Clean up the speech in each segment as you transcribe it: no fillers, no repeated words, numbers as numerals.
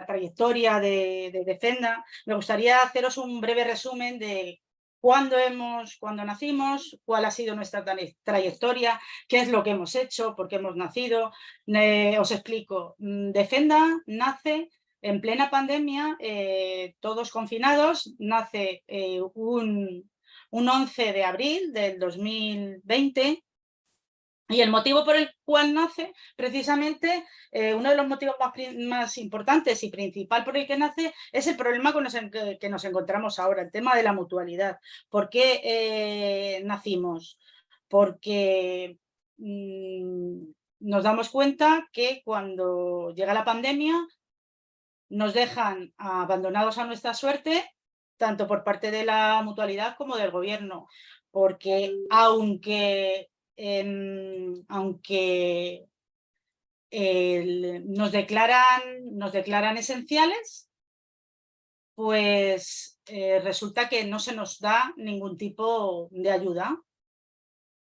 trayectoria de Defenda, me gustaría haceros un breve resumen de cuándo nacimos, cuál ha sido nuestra trayectoria, qué es lo que hemos hecho, por qué hemos nacido. Os explico. Defenda nace en plena pandemia, todos confinados, nace un 11 de abril del 2020. Y el motivo por el cual nace, precisamente, uno de los motivos más importantes y principal por el que nace es el problema que nos encontramos ahora, el tema de la mutualidad. ¿Por qué nacimos? Porque nos damos cuenta que cuando llega la pandemia nos dejan abandonados a nuestra suerte, tanto por parte de la mutualidad como del gobierno, porque aunque nos declaran esenciales, pues resulta que no se nos da ningún tipo de ayuda,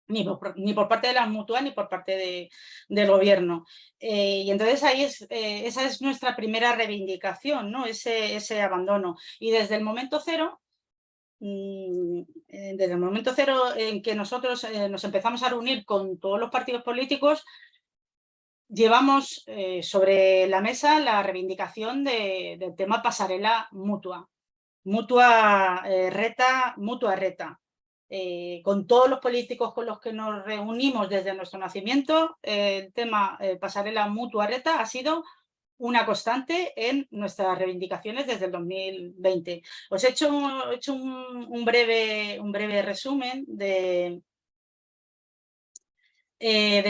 ni por parte de la mutua ni por parte del gobierno. Y entonces esa es nuestra primera reivindicación, ¿no? Ese abandono. Y desde el momento cero en que nosotros nos empezamos a reunir con todos los partidos políticos, llevamos sobre la mesa la reivindicación del tema pasarela mutua. Mutua reta. Con todos los políticos con los que nos reunimos desde nuestro nacimiento, el tema pasarela mutua reta ha sido una constante en nuestras reivindicaciones desde el 2020. Os he hecho un breve resumen de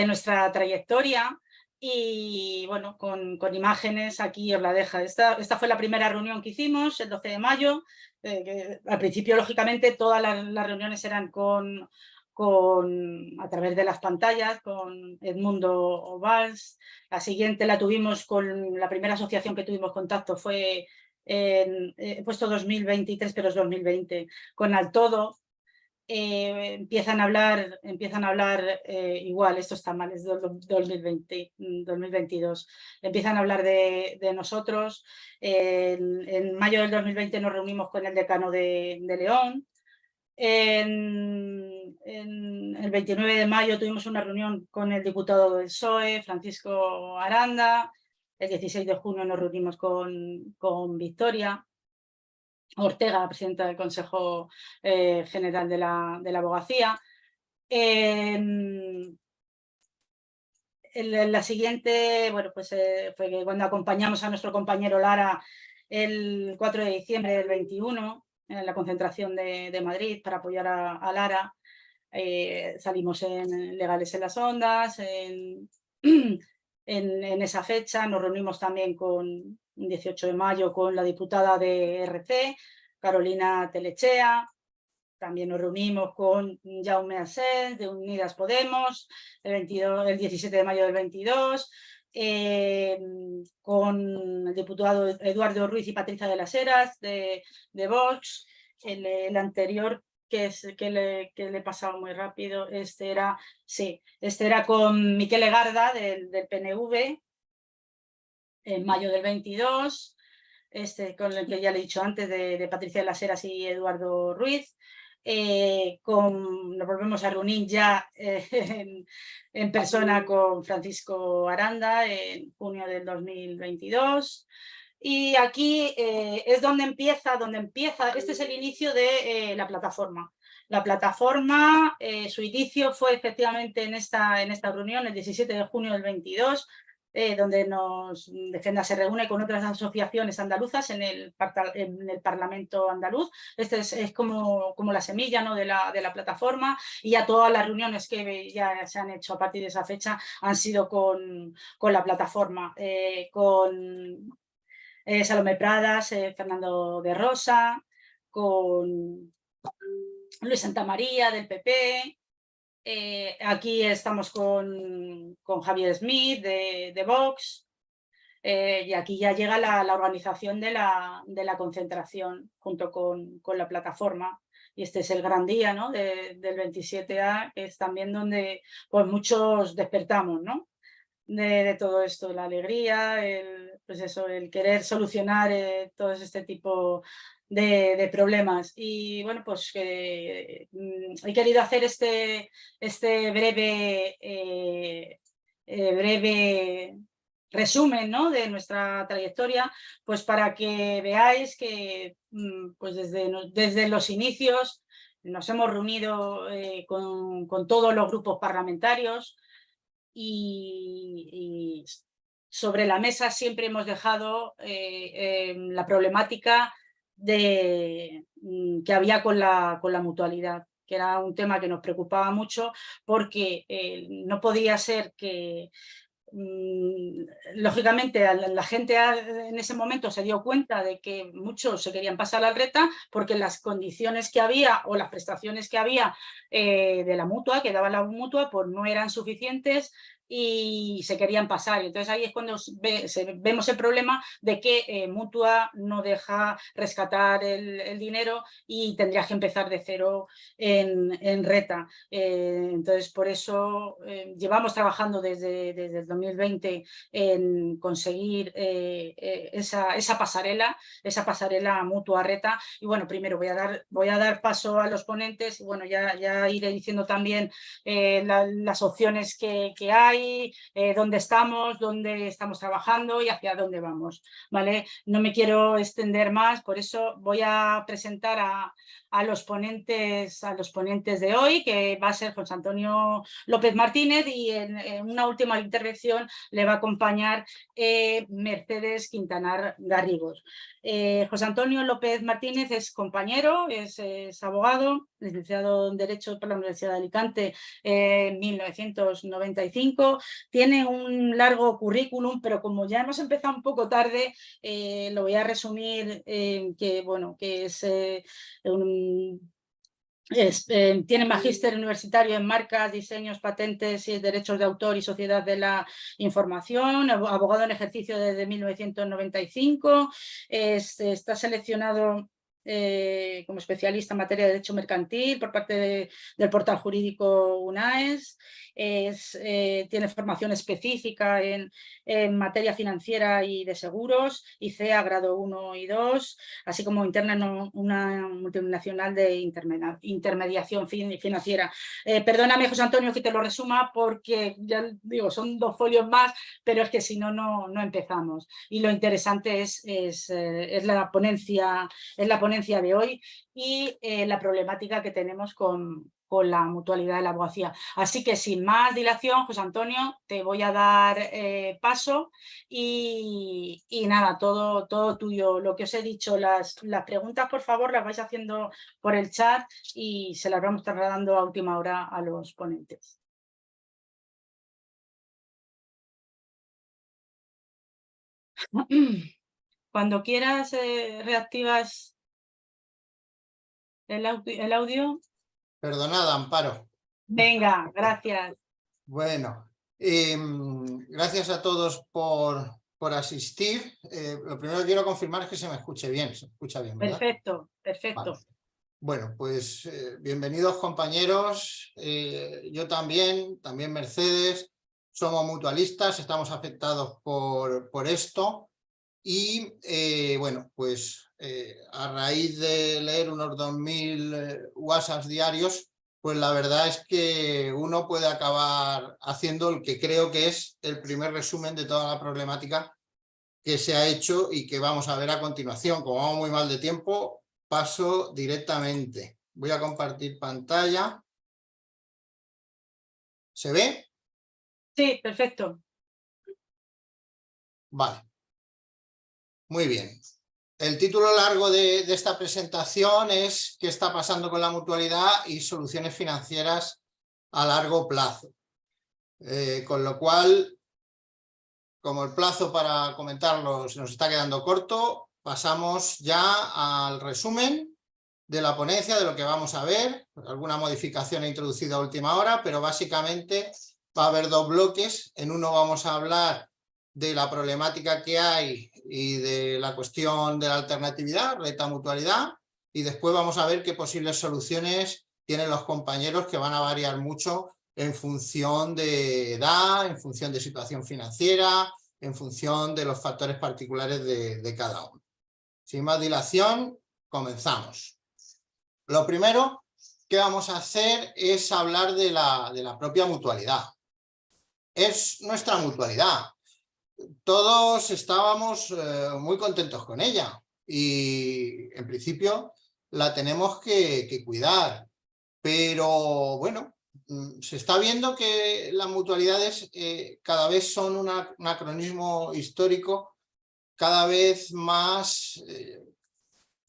nuestra trayectoria y, bueno, con imágenes aquí os la dejo. Esta fue la primera reunión que hicimos, el 12 de mayo. Que al principio, lógicamente, todas las reuniones eran a través de las pantallas, con Edmundo Valls. La siguiente la tuvimos la primera asociación que tuvimos contacto fue he puesto 2023, pero es 2020, con Altodo. Empiezan a hablar igual, esto está mal, es 2020, 2022. Empiezan a hablar de nosotros. En mayo del 2020 nos reunimos con el decano de León. En el 29 de mayo tuvimos una reunión con el diputado del PSOE, Francisco Aranda. El 16 de junio nos reunimos con Victoria Ortega, presidenta del Consejo General de la Abogacía. La siguiente, bueno, pues fue cuando acompañamos a nuestro compañero Lara el 4 de diciembre del 21 en la concentración de Madrid para apoyar a Lara. Salimos en Legales en las Ondas, en esa fecha. Nos reunimos también con 18 de mayo con la diputada de RC, Carolina Telechea. También nos reunimos con Jaume Asens, de Unidas Podemos, el 17 de mayo del 22, con el diputado Eduardo Ruiz y Patricia de las Heras, de Vox. El anterior, que le he pasado muy rápido, este era con Miquel Egarda, del PNV, en mayo del 22, con el que ya le he dicho antes, de Patricia de las Heras y Eduardo Ruiz. Nos volvemos a reunir ya en persona con Francisco Aranda en junio del 2022. Y aquí es donde empieza, este es el inicio de la plataforma. La plataforma, su inicio fue efectivamente en esta reunión, el 17 de junio del 22, donde Defenda se reúne con otras asociaciones andaluzas en el Parlamento andaluz. Este es como la semilla, ¿no?, de la plataforma, y ya todas las reuniones que ya se han hecho a partir de esa fecha han sido con la plataforma, con Salomé Pradas, Fernando de Rosa, con Luis Santamaría del PP. Aquí estamos con Javier Smith de Vox. Y aquí ya llega la organización de la concentración junto con la plataforma. Y este es el gran día, ¿no?, del 27A, que es también donde pues muchos despertamos, ¿no? de todo esto, la alegría, pues eso, el querer solucionar todo este tipo de problemas. Y bueno, pues he querido hacer este breve resumen, ¿no?, de nuestra trayectoria, pues para que veáis que pues desde los inicios nos hemos reunido con todos los grupos parlamentarios y sobre la mesa siempre hemos dejado la problemática que había con la mutualidad, que era un tema que nos preocupaba mucho porque no podía ser que lógicamente la gente en ese momento se dio cuenta de que muchos se querían pasar al RETA porque las condiciones que había o las prestaciones que había de la mutua, que daba la mutua, pues no eran suficientes y se querían pasar. Entonces ahí es cuando vemos el problema de que Mutua no deja rescatar el dinero y tendrías que empezar de cero en RETA. Entonces por eso llevamos trabajando desde el 2020 en conseguir esa pasarela Mutua RETA. Y bueno, primero voy a dar paso a los ponentes y bueno, ya iré diciendo también las opciones que hay, dónde estamos trabajando y hacia dónde vamos, ¿vale? No me quiero extender más, por eso voy a presentar a los ponentes de hoy, que va a ser José Antonio López Martínez, y en una última intervención le va a acompañar Mercedes Quintanar Garrigos. José Antonio López Martínez es compañero, es abogado, licenciado en Derecho por la Universidad de Alicante en 1995. Tiene un largo currículum, pero como ya hemos empezado un poco tarde, lo voy a resumir que es tiene magíster universitario en marcas, diseños, patentes y derechos de autor y sociedad de la información, abogado en ejercicio desde 1995, está seleccionado como especialista en materia de derecho mercantil por parte del portal jurídico UNAES, tiene formación específica en materia financiera y de seguros, ICEA grado 1 y 2, así como interna en una multinacional de intermediación financiera. Perdóname, José Antonio, que te lo resuma porque ya digo, son 2 folios más, pero es que si no, no empezamos. Y lo interesante es la ponencia de hoy y la problemática que tenemos con la mutualidad de la abogacía. Así que sin más dilación, José Antonio, te voy a dar paso y nada, todo tuyo. Lo que os he dicho, las preguntas, por favor, las vais haciendo por el chat y se las vamos trasladando a última hora a los ponentes. Cuando quieras, reactivas el audio. Perdonad, Amparo. Venga, gracias. Bueno, gracias a todos por asistir. Lo primero que quiero confirmar es que se me escuche bien. Se escucha bien, ¿verdad? Perfecto, perfecto. Vale. Bueno, pues bienvenidos, compañeros. Yo también Mercedes, somos mutualistas, estamos afectados por esto. Y bueno, pues a raíz de leer unos 2000 WhatsApps diarios, pues la verdad es que uno puede acabar haciendo el que creo que es el primer resumen de toda la problemática que se ha hecho y que vamos a ver a continuación. Como vamos muy mal de tiempo, paso directamente. Voy a compartir pantalla. ¿Se ve? Sí, perfecto. Vale. Muy bien. El título largo de esta presentación es ¿qué está pasando con la mutualidad y soluciones financieras a largo plazo? Con lo cual, como el plazo para comentarlo se nos está quedando corto, pasamos ya al resumen de la ponencia, de lo que vamos a ver. Alguna modificación he introducido a última hora, pero básicamente va a haber 2 bloques. En uno vamos a hablar de la problemática que hay y de la cuestión de la alternatividad, RETA mutualidad, y después vamos a ver qué posibles soluciones tienen los compañeros, que van a variar mucho en función de edad, en función de situación financiera, en función de los factores particulares de cada uno. Sin más dilación, comenzamos. Lo primero que vamos a hacer es hablar de la propia mutualidad. Es nuestra mutualidad. Todos estábamos muy contentos con ella y en principio la tenemos que cuidar, pero bueno, se está viendo que las mutualidades cada vez son un anacronismo histórico cada vez más,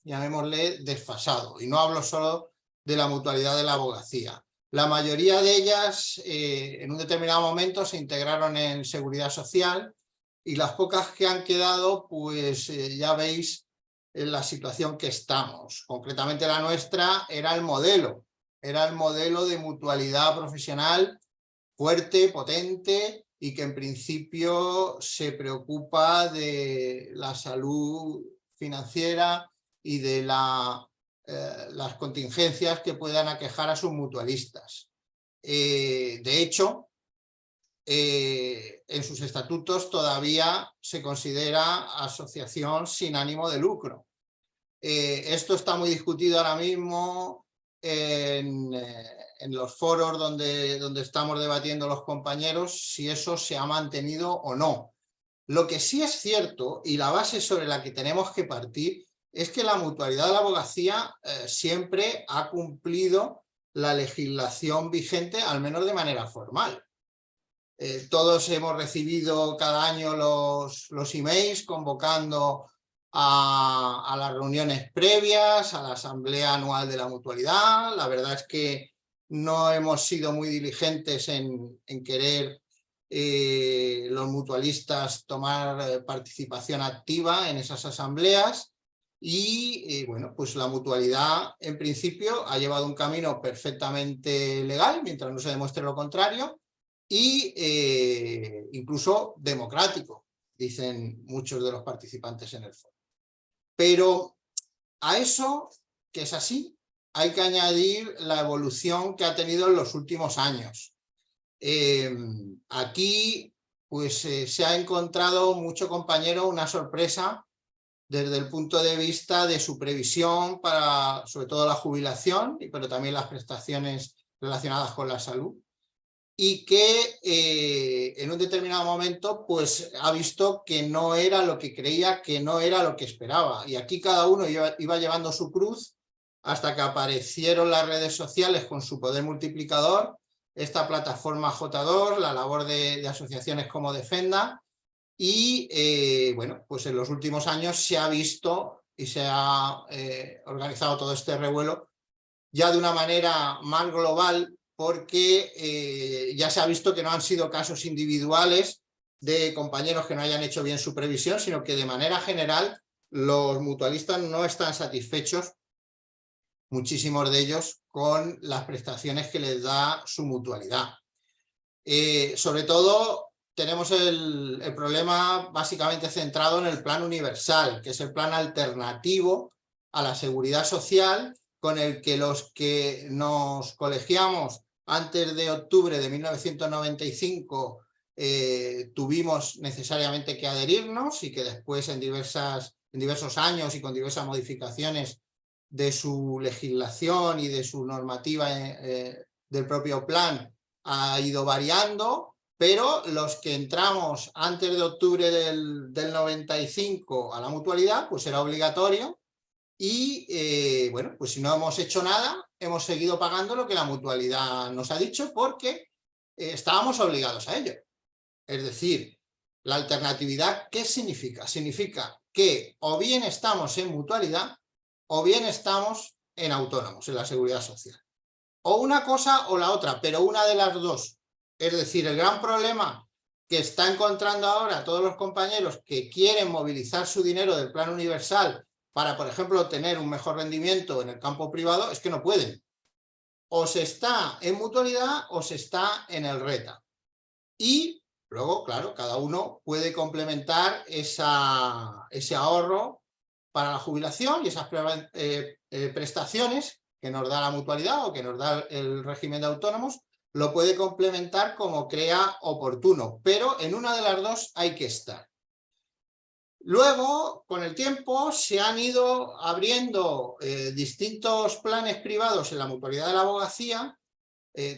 llamémosle, desfasado. Y no hablo solo de la mutualidad de la abogacía. La mayoría de ellas en un determinado momento se integraron en seguridad social y las pocas que han quedado, pues ya veis en la situación que estamos. Concretamente la nuestra era el modelo de mutualidad profesional fuerte, potente y que en principio se preocupa de la salud financiera y de las contingencias que puedan aquejar a sus mutualistas. De hecho, en sus estatutos todavía se considera asociación sin ánimo de lucro. Esto está muy discutido ahora mismo en los foros donde estamos debatiendo los compañeros, si eso se ha mantenido o no. Lo que sí es cierto, y la base sobre la que tenemos que partir, es que la mutualidad de la abogacía siempre ha cumplido la legislación vigente, al menos de manera formal. Todos hemos recibido cada año los emails convocando a las reuniones previas, a la asamblea anual de la mutualidad. La verdad es que no hemos sido muy diligentes en querer los mutualistas tomar participación activa en esas asambleas y bueno, pues la mutualidad en principio ha llevado un camino perfectamente legal mientras no se demuestre lo contrario y incluso democrático, dicen muchos de los participantes en el foro. Pero a eso, que es así, hay que añadir la evolución que ha tenido en los últimos años. Aquí pues se ha encontrado mucho compañero una sorpresa desde el punto de vista de su previsión para sobre todo la jubilación, pero también las prestaciones relacionadas con la salud, y que en un determinado momento pues ha visto que no era lo que creía, que no era lo que esperaba. Y aquí cada uno iba llevando su cruz hasta que aparecieron las redes sociales con su poder multiplicador, esta plataforma J2, la labor de asociaciones como Defenda, y bueno, pues en los últimos años se ha visto y se ha organizado todo este revuelo ya de una manera más global, porque ya se ha visto que no han sido casos individuales de compañeros que no hayan hecho bien su previsión, sino que de manera general los mutualistas no están satisfechos, muchísimos de ellos, con las prestaciones que les da su mutualidad. Sobre todo tenemos el problema básicamente centrado en el plan universal, que es el plan alternativo a la seguridad social, con el que los que nos colegiamos antes de octubre de 1995 tuvimos necesariamente que adherirnos y que después en diversos años y con diversas modificaciones de su legislación y de su normativa del propio plan ha ido variando, pero los que entramos antes de octubre del 95 a la mutualidad, pues era obligatorio. Y bueno, pues si no hemos hecho nada, hemos seguido pagando lo que la mutualidad nos ha dicho porque estábamos obligados a ello. Es decir, la alternatividad, ¿qué significa? Significa que o bien estamos en mutualidad o bien estamos en autónomos, en la seguridad social. O una cosa o la otra, pero una de las dos. Es decir, el gran problema que está encontrando ahora todos los compañeros que quieren movilizar su dinero del plan universal para, por ejemplo, tener un mejor rendimiento en el campo privado, es que no pueden. O se está en mutualidad o se está en el RETA. Y luego, claro, cada uno puede complementar ese ahorro para la jubilación y esas prestaciones que nos da la mutualidad o que nos da el régimen de autónomos lo puede complementar como crea oportuno, pero en una de las dos hay que estar. Luego, con el tiempo, se han ido abriendo distintos planes privados en la mutualidad de la abogacía,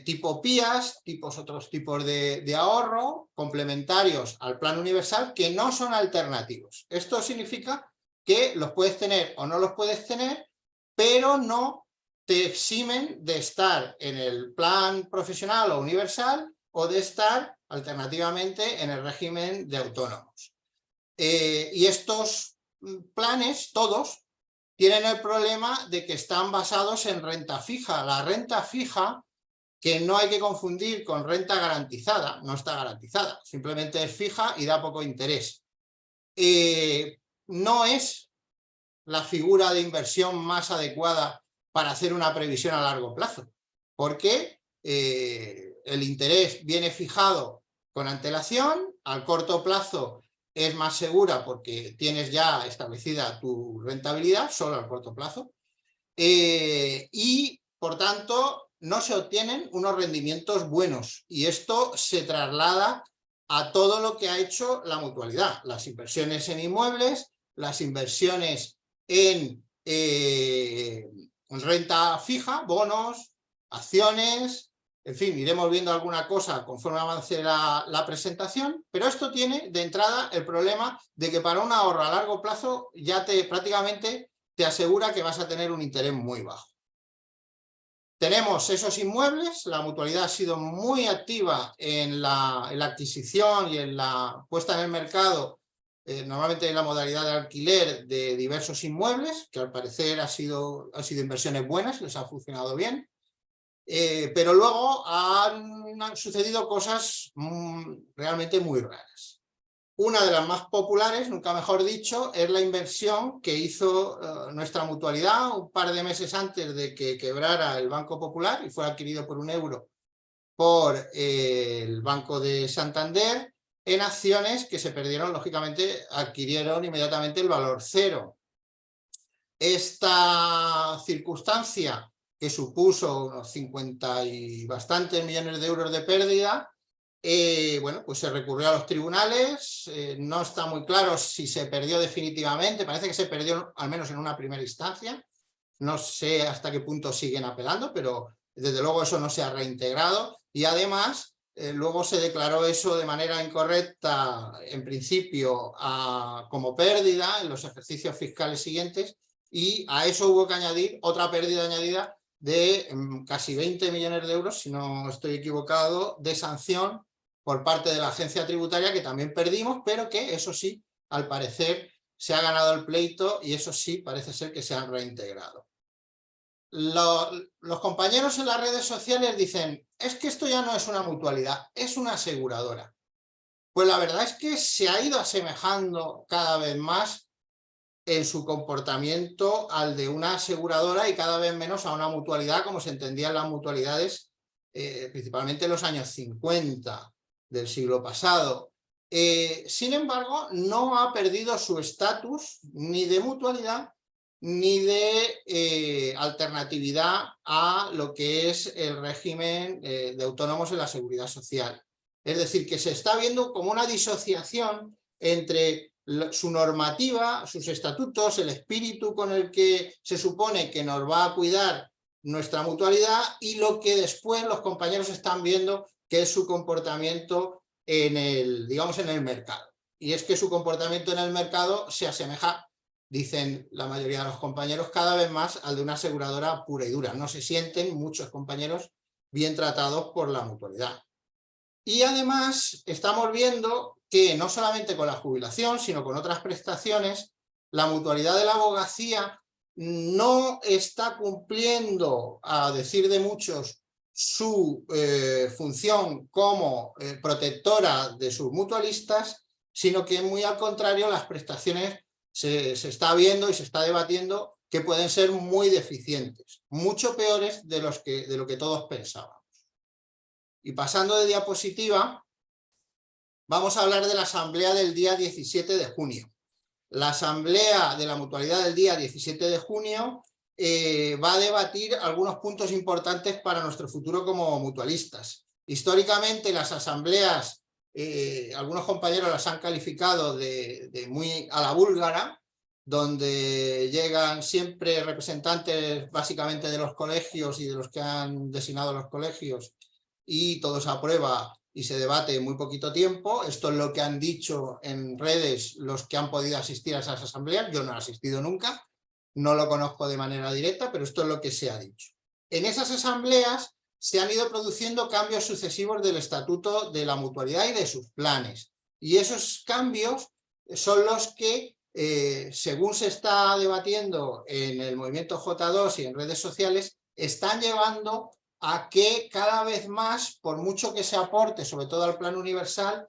tipo PIAs, otros tipos de ahorro, complementarios al plan universal, que no son alternativos. Esto significa que los puedes tener o no los puedes tener, pero no te eximen de estar en el plan profesional o universal o de estar alternativamente en el régimen de autónomos. Y estos planes, todos, tienen el problema de que están basados en renta fija. La renta fija, que no hay que confundir con renta garantizada, no está garantizada, simplemente es fija y da poco interés. No es la figura de inversión más adecuada para hacer una previsión a largo plazo, porque el interés viene fijado con antelación, al corto plazo es más segura porque tienes ya establecida tu rentabilidad, solo al corto plazo, y por tanto no se obtienen unos rendimientos buenos, y esto se traslada a todo lo que ha hecho la mutualidad, las inversiones en inmuebles, las inversiones en renta fija, bonos, acciones, en fin, iremos viendo alguna cosa conforme avance la presentación, pero esto tiene de entrada el problema de que para un ahorro a largo plazo ya prácticamente te asegura que vas a tener un interés muy bajo. Tenemos esos inmuebles, la mutualidad ha sido muy activa en la adquisición y en la puesta en el mercado, normalmente en la modalidad de alquiler de diversos inmuebles, que al parecer han sido inversiones buenas, les ha funcionado bien. Pero luego han sucedido cosas realmente muy raras. Una de las más populares, nunca mejor dicho, es la inversión que hizo nuestra mutualidad un par de meses antes de que quebrara el Banco Popular y fue adquirido por €1 por el Banco de Santander, en acciones que se perdieron, lógicamente, adquirieron inmediatamente el valor cero. Esta circunstancia, que supuso unos 50 y bastantes millones de euros de pérdida, bueno, pues se recurrió a los tribunales, no está muy claro si se perdió definitivamente, parece que se perdió al menos en una primera instancia, no sé hasta qué punto siguen apelando, pero desde luego eso no se ha reintegrado, y además luego se declaró eso de manera incorrecta, en principio como pérdida en los ejercicios fiscales siguientes, y a eso hubo que añadir otra pérdida añadida de casi 20 millones de euros, si no estoy equivocado, de sanción por parte de la agencia tributaria, que también perdimos, pero que eso sí, al parecer, se ha ganado el pleito y eso sí, parece ser que se han reintegrado. Los compañeros en las redes sociales dicen, es que esto ya no es una mutualidad, es una aseguradora. Pues la verdad es que se ha ido asemejando cada vez más en su comportamiento al de una aseguradora y cada vez menos a una mutualidad como se entendían las mutualidades, principalmente en los años 50 del siglo pasado. Sin embargo, no ha perdido su estatus ni de mutualidad ni de alternatividad a lo que es el régimen de autónomos en la seguridad social. Es decir, que se está viendo como una disociación entre su normativa, sus estatutos, el espíritu con el que se supone que nos va a cuidar nuestra mutualidad y lo que después los compañeros están viendo que es su comportamiento en el mercado. Y es que su comportamiento en el mercado se asemeja, dicen la mayoría de los compañeros, cada vez más al de una aseguradora pura y dura. No se sienten muchos compañeros bien tratados por la mutualidad. Y además estamos viendo que no solamente con la jubilación, sino con otras prestaciones, la mutualidad de la abogacía no está cumpliendo, a decir de muchos, su función como protectora de sus mutualistas, sino que muy al contrario, las prestaciones se está viendo y se está debatiendo que pueden ser muy deficientes, mucho peores de lo que todos pensábamos. Y pasando de diapositiva, vamos a hablar de la asamblea del día 17 de junio. La asamblea de la mutualidad del día 17 de junio va a debatir algunos puntos importantes para nuestro futuro como mutualistas. Históricamente las asambleas, algunos compañeros las han calificado de muy a la búlgara, donde llegan siempre representantes básicamente de los colegios y de los que han designado los colegios, y todo se aprueba y se debate en muy poquito tiempo. Esto es lo que han dicho en redes los que han podido asistir a esas asambleas. Yo no he asistido nunca, no lo conozco de manera directa, pero esto es lo que se ha dicho. En esas asambleas se han ido produciendo cambios sucesivos del estatuto de la mutualidad y de sus planes. Y esos cambios son los que, según se está debatiendo en el movimiento J2 y en redes sociales, están llevando a que cada vez más, por mucho que se aporte, sobre todo al plan universal,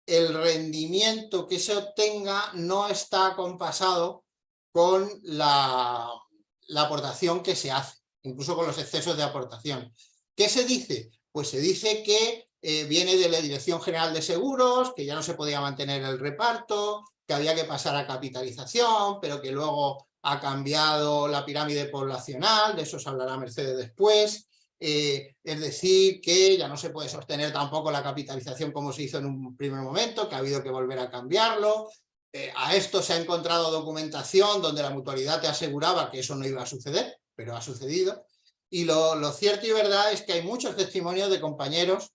el rendimiento que se obtenga no está acompasado con la aportación que se hace, incluso con los excesos de aportación. ¿Qué se dice? Pues se dice que viene de la Dirección General de Seguros, que ya no se podía mantener el reparto, que había que pasar a capitalización, pero que luego ha cambiado la pirámide poblacional, de eso se hablará Mercedes después. Es decir, que ya no se puede sostener tampoco la capitalización como se hizo en un primer momento, que ha habido que volver a cambiarlo. A esto se ha encontrado documentación donde la mutualidad te aseguraba que eso no iba a suceder, pero ha sucedido. Y lo cierto y verdad es que hay muchos testimonios de compañeros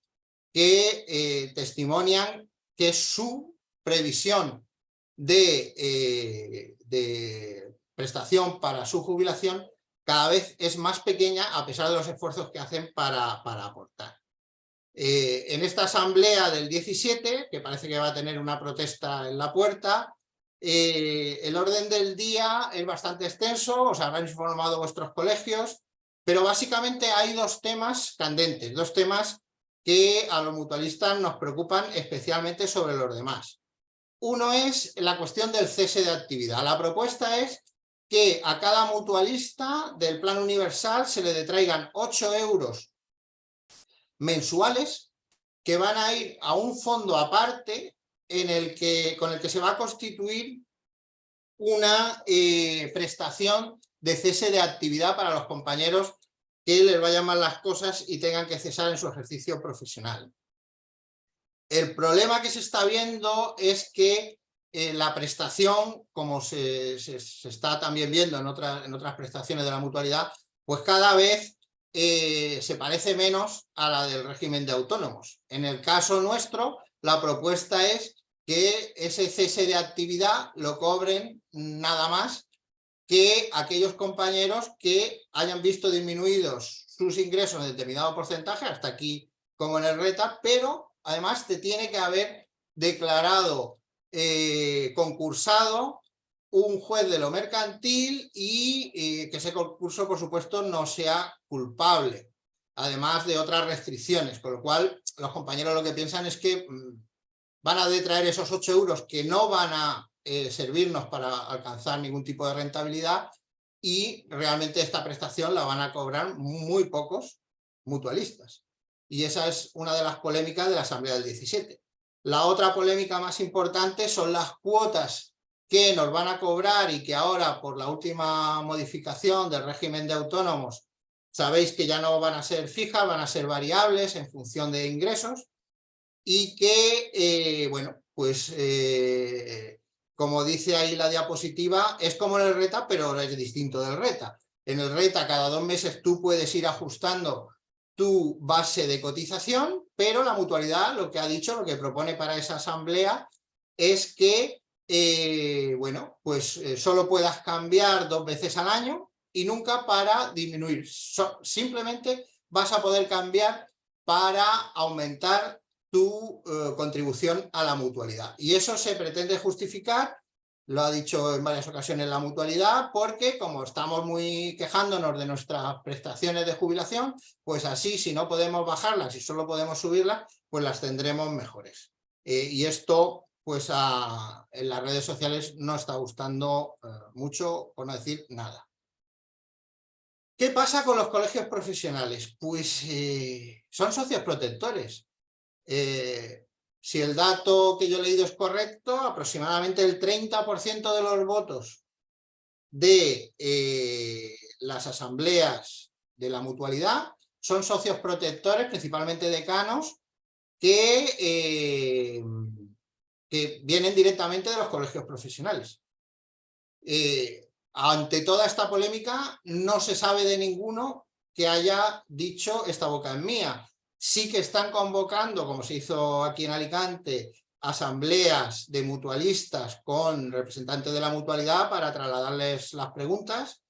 que testimonian que su previsión de prestación para su jubilación cada vez es más pequeña, a pesar de los esfuerzos que hacen para aportar. En esta asamblea del 17, que parece que va a tener una protesta en la puerta, el orden del día es bastante extenso, os habrán informado vuestros colegios, pero básicamente hay dos temas candentes, dos temas que a los mutualistas nos preocupan especialmente sobre los demás. Uno es la cuestión del cese de actividad. La propuesta es que a cada mutualista del plan universal se le detraigan 8 euros mensuales que van a ir a un fondo aparte con el que se va a constituir una prestación de cese de actividad para los compañeros que les vayan mal las cosas y tengan que cesar en su ejercicio profesional. El problema que se está viendo es que la prestación, como se está también viendo en otras prestaciones de la mutualidad, pues cada vez se parece menos a la del régimen de autónomos. En el caso nuestro, la propuesta es que ese cese de actividad lo cobren nada más que aquellos compañeros que hayan visto disminuidos sus ingresos en determinado porcentaje, hasta aquí como en el RETA, pero además te tiene que haber declarado concursado un juez de lo mercantil y que ese concurso, por supuesto, no sea culpable, además de otras restricciones, con lo cual los compañeros lo que piensan es que van a detraer esos 8 euros que no van a servirnos para alcanzar ningún tipo de rentabilidad, y realmente esta prestación la van a cobrar muy pocos mutualistas. Y esa es una de las polémicas de la Asamblea del 17. La otra polémica más importante son las cuotas que nos van a cobrar y que ahora, por la última modificación del régimen de autónomos, sabéis que ya no van a ser fijas, van a ser variables en función de ingresos, y que, bueno, pues como dice ahí la diapositiva, es como en el RETA, pero es distinto del RETA. En el RETA cada 2 meses tú puedes ir ajustando tu base de cotización, pero la mutualidad lo que ha dicho, lo que propone para esa asamblea es que, bueno, pues solo puedas cambiar 2 veces al año y nunca para disminuir. Simplemente vas a poder cambiar para aumentar tu contribución a la mutualidad. Y eso se pretende justificar, lo ha dicho en varias ocasiones la mutualidad, porque como estamos muy quejándonos de nuestras prestaciones de jubilación, pues así, si no podemos bajarlas y solo podemos subirlas, pues las tendremos mejores. Y esto, pues en las redes sociales no está gustando mucho, por no decir nada. ¿Qué pasa con los colegios profesionales? Pues son socios protectores. Si el dato que yo he leído es correcto, aproximadamente el 30% de los votos de las asambleas de la mutualidad son socios protectores, principalmente decanos, que vienen directamente de los colegios profesionales. Ante toda esta polémica, no se sabe de ninguno que haya dicho esta boca es mía. Sí que están convocando, como se hizo aquí en Alicante, asambleas de mutualistas con representantes de la mutualidad para trasladarles las preguntas,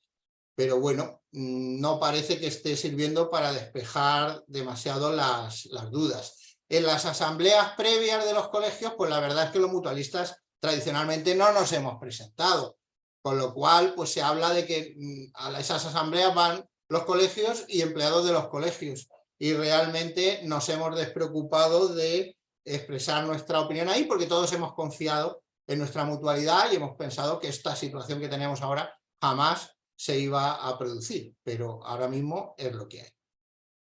pero bueno, no parece que esté sirviendo para despejar demasiado las dudas. En las asambleas previas de los colegios, pues la verdad es que los mutualistas tradicionalmente no nos hemos presentado, con lo cual pues se habla de que a esas asambleas van los colegios y empleados de los colegios, y realmente nos hemos despreocupado de expresar nuestra opinión ahí, porque todos hemos confiado en nuestra mutualidad y hemos pensado que esta situación que tenemos ahora jamás se iba a producir, pero ahora mismo es lo que hay.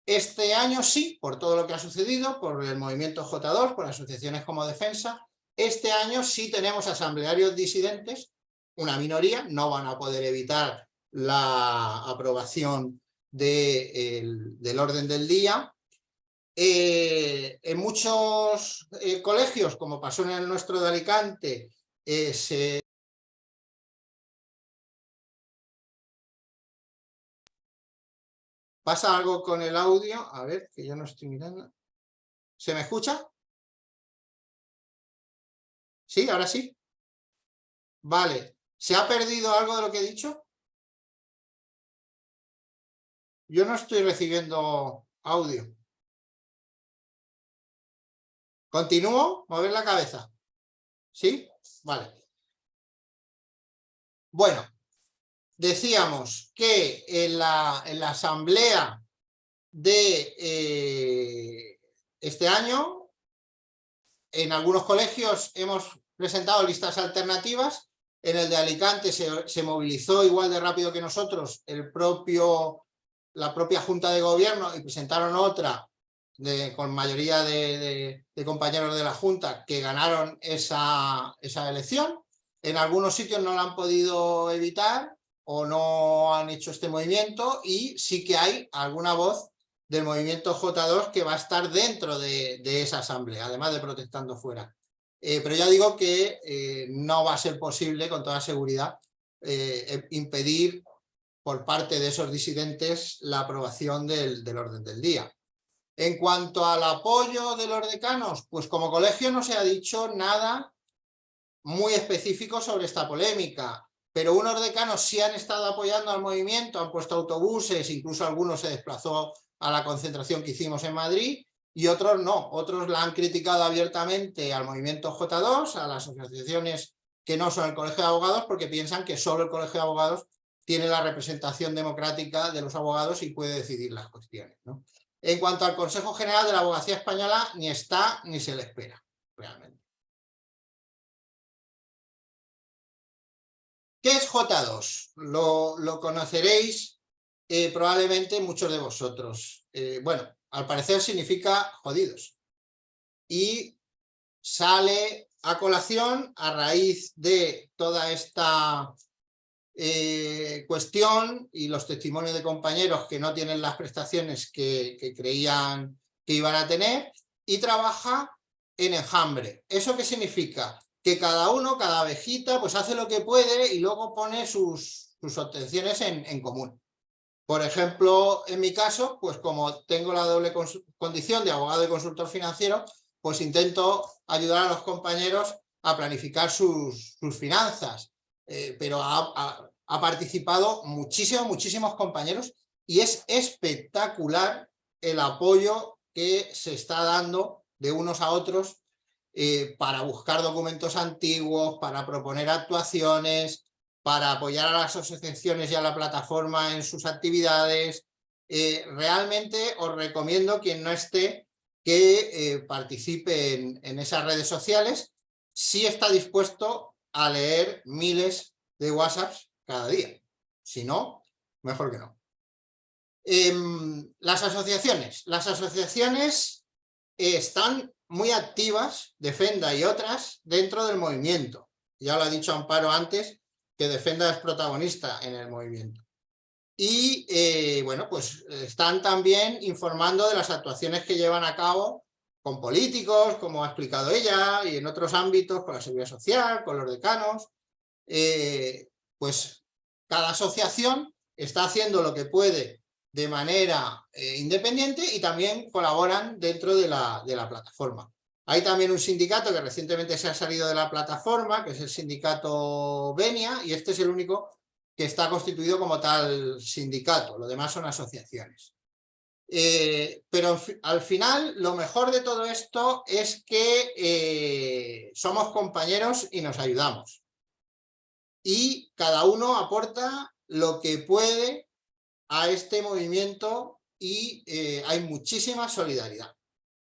Este año sí, por todo lo que ha sucedido, por el movimiento J2, por asociaciones como Defensa, este año sí tenemos asamblearios disidentes, una minoría, no van a poder evitar la aprobación del orden del día. En muchos colegios, como pasó en el nuestro de Alicante, ¿Pasa algo con el audio? A ver, que yo no estoy mirando. ¿Se me escucha? ¿Sí? ¿Ahora sí? Vale. ¿Se ha perdido algo de lo que he dicho? Yo no estoy recibiendo audio. ¿Continúo? Mover la cabeza. ¿Sí? Vale. Bueno, decíamos que en la asamblea de este año, en algunos colegios hemos presentado listas alternativas. En el de Alicante se movilizó igual de rápido que nosotros la propia Junta de Gobierno y presentaron otra con mayoría de compañeros de la Junta que ganaron esa elección. En algunos sitios no la han podido evitar o no han hecho este movimiento, y sí que hay alguna voz del movimiento J2 que va a estar dentro de esa asamblea, además de protestando fuera. Pero ya digo que no va a ser posible con toda seguridad impedir por parte de esos disidentes la aprobación del orden del día. En cuanto al apoyo de los decanos, pues como colegio no se ha dicho nada muy específico sobre esta polémica, pero unos decanos sí han estado apoyando al movimiento, han puesto autobuses, incluso algunos se desplazó a la concentración que hicimos en Madrid, y otros no, otros la han criticado abiertamente al movimiento J2, a las asociaciones que no son el Colegio de Abogados, porque piensan que solo el Colegio de Abogados tiene la representación democrática de los abogados y puede decidir las cuestiones, ¿no? En cuanto al Consejo General de la Abogacía Española, ni está ni se le espera, realmente. ¿Qué es J2? Lo conoceréis probablemente muchos de vosotros. Bueno, al parecer significa jodidos. Y sale a colación a raíz de toda esta cuestión y los testimonios de compañeros que no tienen las prestaciones que creían que iban a tener, y trabaja en enjambre. ¿Eso qué significa? Que cada uno, cada abejita, pues hace lo que puede y luego pone sus obtenciones en común. Por ejemplo, en mi caso, pues como tengo la doble condición de abogado y consultor financiero, pues intento ayudar a los compañeros a planificar sus finanzas, pero ha participado muchísimos compañeros, y es espectacular el apoyo que se está dando de unos a otros para buscar documentos antiguos, para proponer actuaciones, para apoyar a las asociaciones y a la plataforma en sus actividades. Realmente os recomiendo, quien no esté, que participe en esas redes sociales, si está dispuesto a leer miles de WhatsApps cada día. Si no, mejor que no. Las asociaciones están muy activas, Defenda y otras, dentro del movimiento. Ya lo ha dicho Amparo antes, que Defenda es protagonista en el movimiento. y bueno, pues están también informando de las actuaciones que llevan a cabo con políticos, como ha explicado ella, y en otros ámbitos, con la Seguridad Social, con los decanos. Pues cada asociación está haciendo lo que puede de manera independiente y también colaboran dentro de la plataforma. Hay también un sindicato que recientemente se ha salido de la plataforma, que es el sindicato Venia, y este es el único que está constituido como tal sindicato, lo demás son asociaciones. Pero al final lo mejor de todo esto es que somos compañeros y nos ayudamos. Y cada uno aporta lo que puede a este movimiento y hay muchísima solidaridad.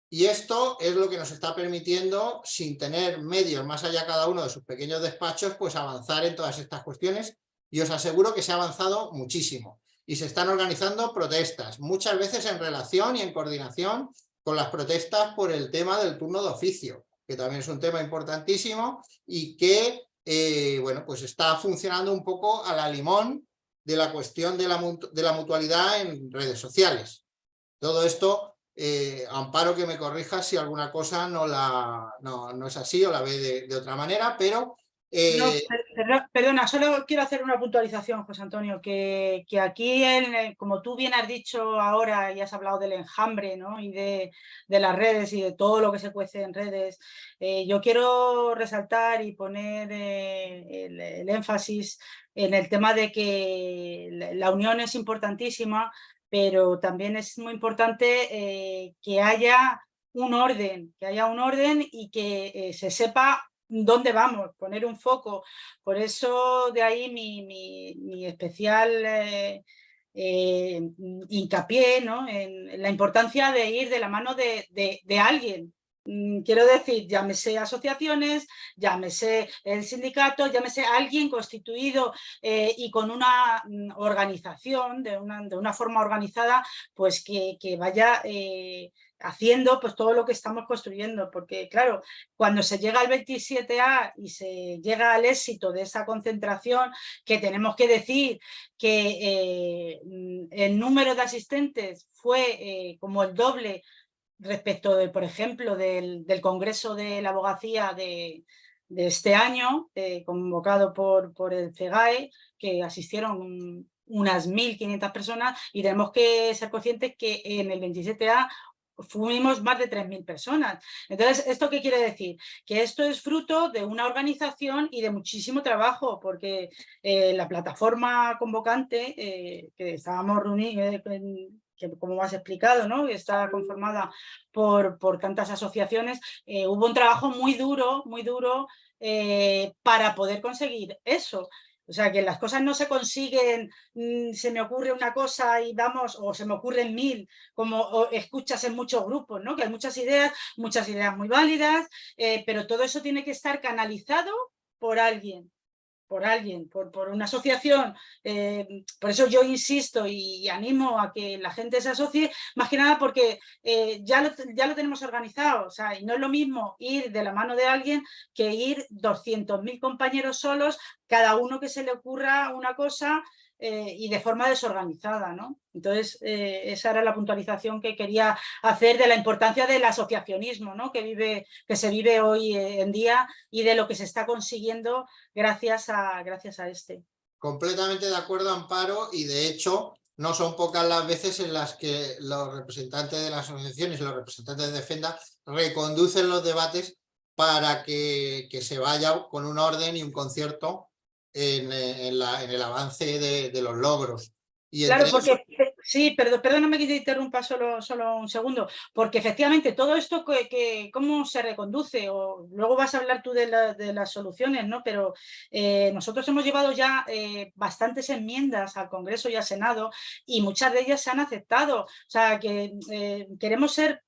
Y esto es lo que nos está permitiendo, sin tener medios más allá cada uno de sus pequeños despachos, pues avanzar en todas estas cuestiones. Y os aseguro que se ha avanzado muchísimo. Y se están organizando protestas, muchas veces en relación y en coordinación con las protestas por el tema del turno de oficio, que también es un tema importantísimo y que, bueno, pues está funcionando un poco a la limón de la cuestión de la mutualidad en redes sociales. Todo esto, Amparo, que me corrija si alguna cosa no es así o la ve de otra manera, pero... No, perdona, solo quiero hacer una puntualización, José Antonio, que aquí, como tú bien has dicho ahora y has hablado del enjambre, ¿no? Y de las redes y de todo lo que se cuece en redes, yo quiero resaltar y poner el énfasis en el tema de que la unión es importantísima, pero también es muy importante que haya un orden y que se sepa dónde vamos, poner un foco. Por eso de ahí mi especial hincapié, ¿no? En la importancia de ir de la mano de alguien. Quiero decir, llámese asociaciones, llámese el sindicato, llámese alguien constituido y con una organización, de una forma organizada, pues que vaya haciendo pues todo lo que estamos construyendo, porque claro, cuando se llega al 27A y se llega al éxito de esa concentración, que tenemos que decir que el número de asistentes fue como el doble respecto, por ejemplo, del Congreso de la Abogacía de este año, convocado por el CEGAE, que asistieron unas 1.500 personas, y tenemos que ser conscientes que en el 27A fuimos más de 3.000 personas. Entonces, ¿esto qué quiere decir? Que esto es fruto de una organización y de muchísimo trabajo, porque la plataforma convocante que estábamos reunidos, que como has explicado, ¿no? Que está conformada por tantas asociaciones, hubo un trabajo muy duro para poder conseguir eso. O sea, que las cosas no se consiguen, se me ocurre una cosa y vamos, o se me ocurren 1.000, como escuchas en muchos grupos, ¿no? Que hay muchas ideas muy válidas, pero todo eso tiene que estar canalizado por alguien. Por una asociación. Por eso yo insisto y animo a que la gente se asocie, más que nada porque ya lo tenemos organizado. O sea, y no es lo mismo ir de la mano de alguien que ir 200.000 compañeros solos, cada uno que se le ocurra una cosa y de forma desorganizada, ¿no? Entonces, esa era la puntualización que quería hacer de la importancia del asociacionismo, ¿no? Que se vive hoy en día y de lo que se está consiguiendo gracias a este. Completamente de acuerdo, Amparo, y de hecho no son pocas las veces en las que los representantes de las asociaciones y los representantes de Defenda reconducen los debates para que se vaya con un orden y un concierto en el avance de los logros. Y Claro, entre porque eso, sí, perdóname que te interrumpa solo un segundo, porque efectivamente todo esto cómo se reconduce, o luego vas a hablar tú de las soluciones, ¿no? Pero nosotros hemos llevado ya bastantes enmiendas al Congreso y al Senado y muchas de ellas se han aceptado. O sea, que queremos ser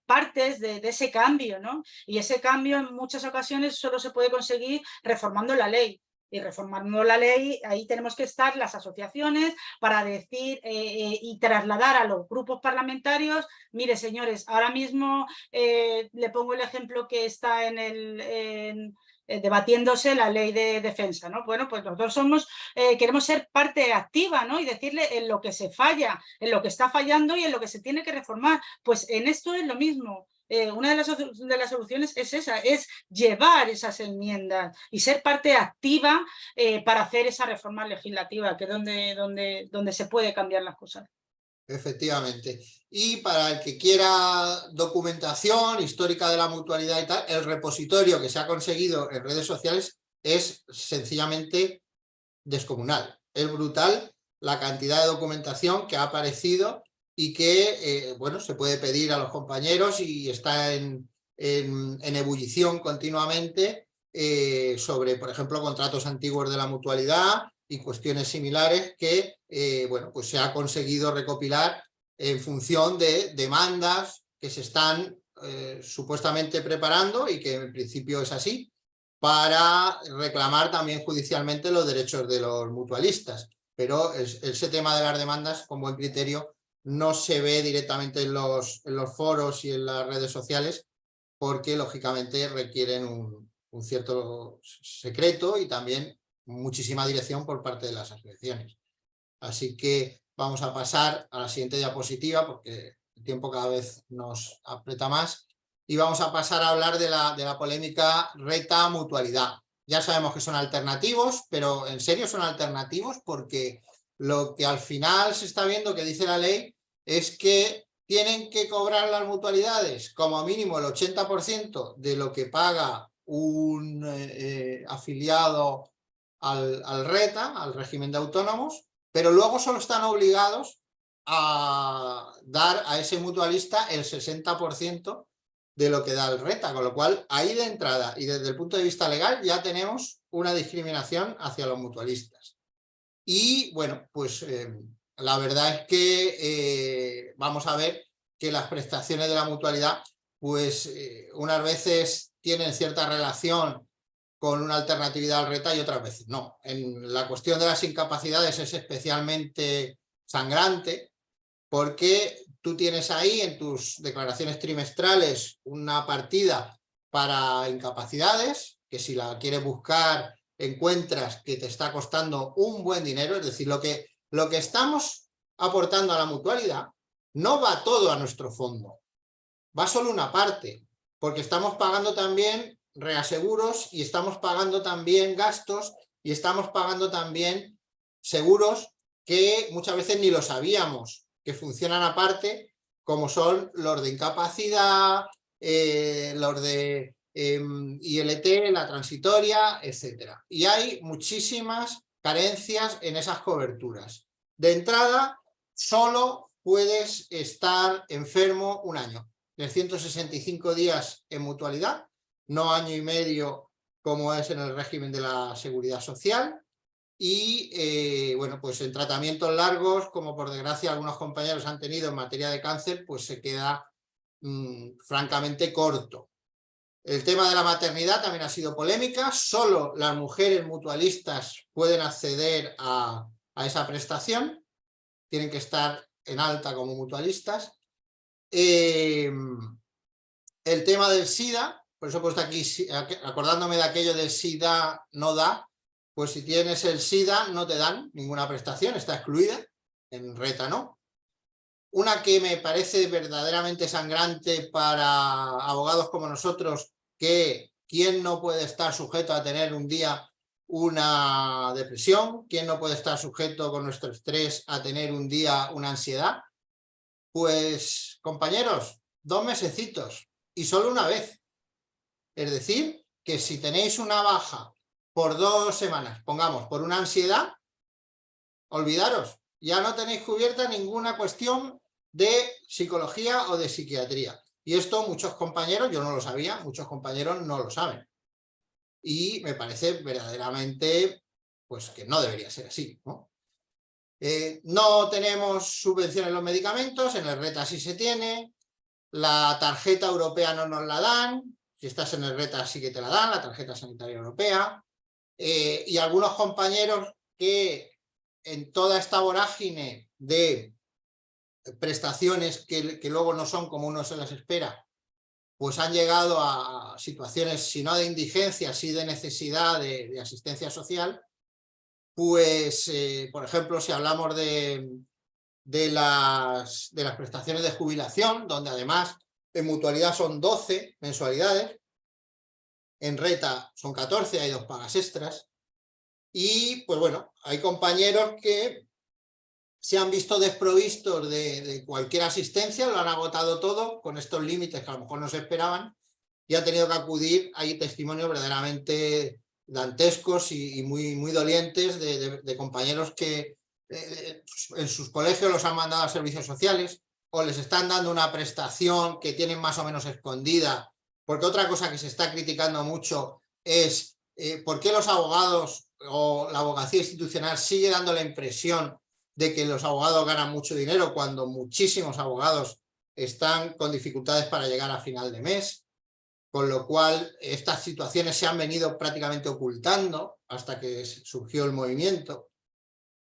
partes de ese cambio, ¿no? Y ese cambio en muchas ocasiones solo se puede conseguir reformando la ley. Y reformando la ley, ahí tenemos que estar las asociaciones para decir y trasladar a los grupos parlamentarios, mire señores, ahora mismo le pongo el ejemplo que está en debatiéndose la ley de defensa, ¿no? Bueno, pues nosotros queremos ser parte activa, ¿no? Y decirle en lo que se falla, en lo que está fallando y en lo que se tiene que reformar. Pues en esto es lo mismo. Una de las soluciones es esa, es llevar esas enmiendas y ser parte activa para hacer esa reforma legislativa, que es donde se puede cambiar las cosas. Efectivamente. Y para el que quiera documentación histórica de la mutualidad y tal, el repositorio que se ha conseguido en redes sociales es sencillamente descomunal. Es brutal la cantidad de documentación que ha aparecido y que, bueno, se puede pedir a los compañeros y está en ebullición continuamente sobre, por ejemplo, contratos antiguos de la mutualidad y cuestiones similares que, bueno, pues se ha conseguido recopilar en función de demandas que se están supuestamente preparando y que en principio es así, para reclamar también judicialmente los derechos de los mutualistas. Pero ese tema de las demandas, con buen criterio, no se ve directamente en los foros y en las redes sociales, porque lógicamente requieren un cierto secreto y también muchísima dirección por parte de las asociaciones. Así que vamos a pasar a la siguiente diapositiva, porque el tiempo cada vez nos aprieta más. Y vamos a pasar a hablar de la polémica reta-mutualidad. Ya sabemos que son alternativos, pero ¿en serio son alternativos? Porque lo que al final se está viendo que dice la ley es que tienen que cobrar las mutualidades como mínimo el 80% de lo que paga un afiliado al RETA, al régimen de autónomos, pero luego solo están obligados a dar a ese mutualista el 60% de lo que da el RETA, con lo cual ahí de entrada y desde el punto de vista legal ya tenemos una discriminación hacia los mutualistas. Y bueno, pues la verdad es que vamos a ver que las prestaciones de la mutualidad pues unas veces tienen cierta relación con una alternatividad al RETA y otras veces no. En la cuestión de las incapacidades es especialmente sangrante, porque tú tienes ahí en tus declaraciones trimestrales una partida para incapacidades, que si la quieres buscar encuentras que te está costando un buen dinero, es decir, lo que estamos aportando a la mutualidad no va todo a nuestro fondo, va solo una parte, porque estamos pagando también reaseguros y estamos pagando también gastos y estamos pagando también seguros que muchas veces ni lo sabíamos, que funcionan aparte, como son los de incapacidad, los de ILT, la transitoria, etc. Y hay muchísimas carencias en esas coberturas. De entrada, solo puedes estar enfermo un año. 365 días en mutualidad, no año y medio como es en el régimen de la Seguridad Social. Y bueno, pues en tratamientos largos, como por desgracia algunos compañeros han tenido en materia de cáncer, pues se queda francamente corto. El tema de la maternidad también ha sido polémica, solo las mujeres mutualistas pueden acceder a esa prestación, tienen que estar en alta como mutualistas. El tema del SIDA, por eso he puesto aquí, acordándome de aquello del SIDA no da, pues si tienes el SIDA no te dan ninguna prestación, está excluida, en RETA no. Una que me parece verdaderamente sangrante para abogados como nosotros, que quién no puede estar sujeto a tener un día una depresión, quién no puede estar sujeto con nuestro estrés a tener un día una ansiedad. Pues compañeros, 2 mesecitos y solo una vez. Es decir, que si tenéis una baja por 2 semanas, pongamos, por una ansiedad, olvidaros, ya no tenéis cubierta ninguna cuestión de psicología o de psiquiatría. Y esto muchos compañeros, yo no lo sabía, muchos compañeros no lo saben. Y me parece verdaderamente, pues que no debería ser así, ¿no? No tenemos subvenciones en los medicamentos, en el RETA sí se tiene, la tarjeta europea no nos la dan, si estás en el RETA sí que te la dan, la tarjeta sanitaria europea, y algunos compañeros que en toda esta vorágine de prestaciones que luego no son como uno se las espera, pues han llegado a situaciones, si no de indigencia, sí de necesidad de asistencia social, pues, por ejemplo, si hablamos de las prestaciones de jubilación, donde además en mutualidad son 12 mensualidades, en reta son 14, hay 2 pagas extras, y pues bueno, hay compañeros que se han visto desprovistos de cualquier asistencia, lo han agotado todo con estos límites que a lo mejor no se esperaban y han tenido que acudir. Hay testimonios verdaderamente dantescos y muy dolientes de compañeros que en sus colegios los han mandado a servicios sociales o les están dando una prestación que tienen más o menos escondida, porque otra cosa que se está criticando mucho es por qué los abogados o la abogacía institucional sigue dando la impresión de que los abogados ganan mucho dinero cuando muchísimos abogados están con dificultades para llegar a final de mes, con lo cual estas situaciones se han venido prácticamente ocultando hasta que surgió el movimiento.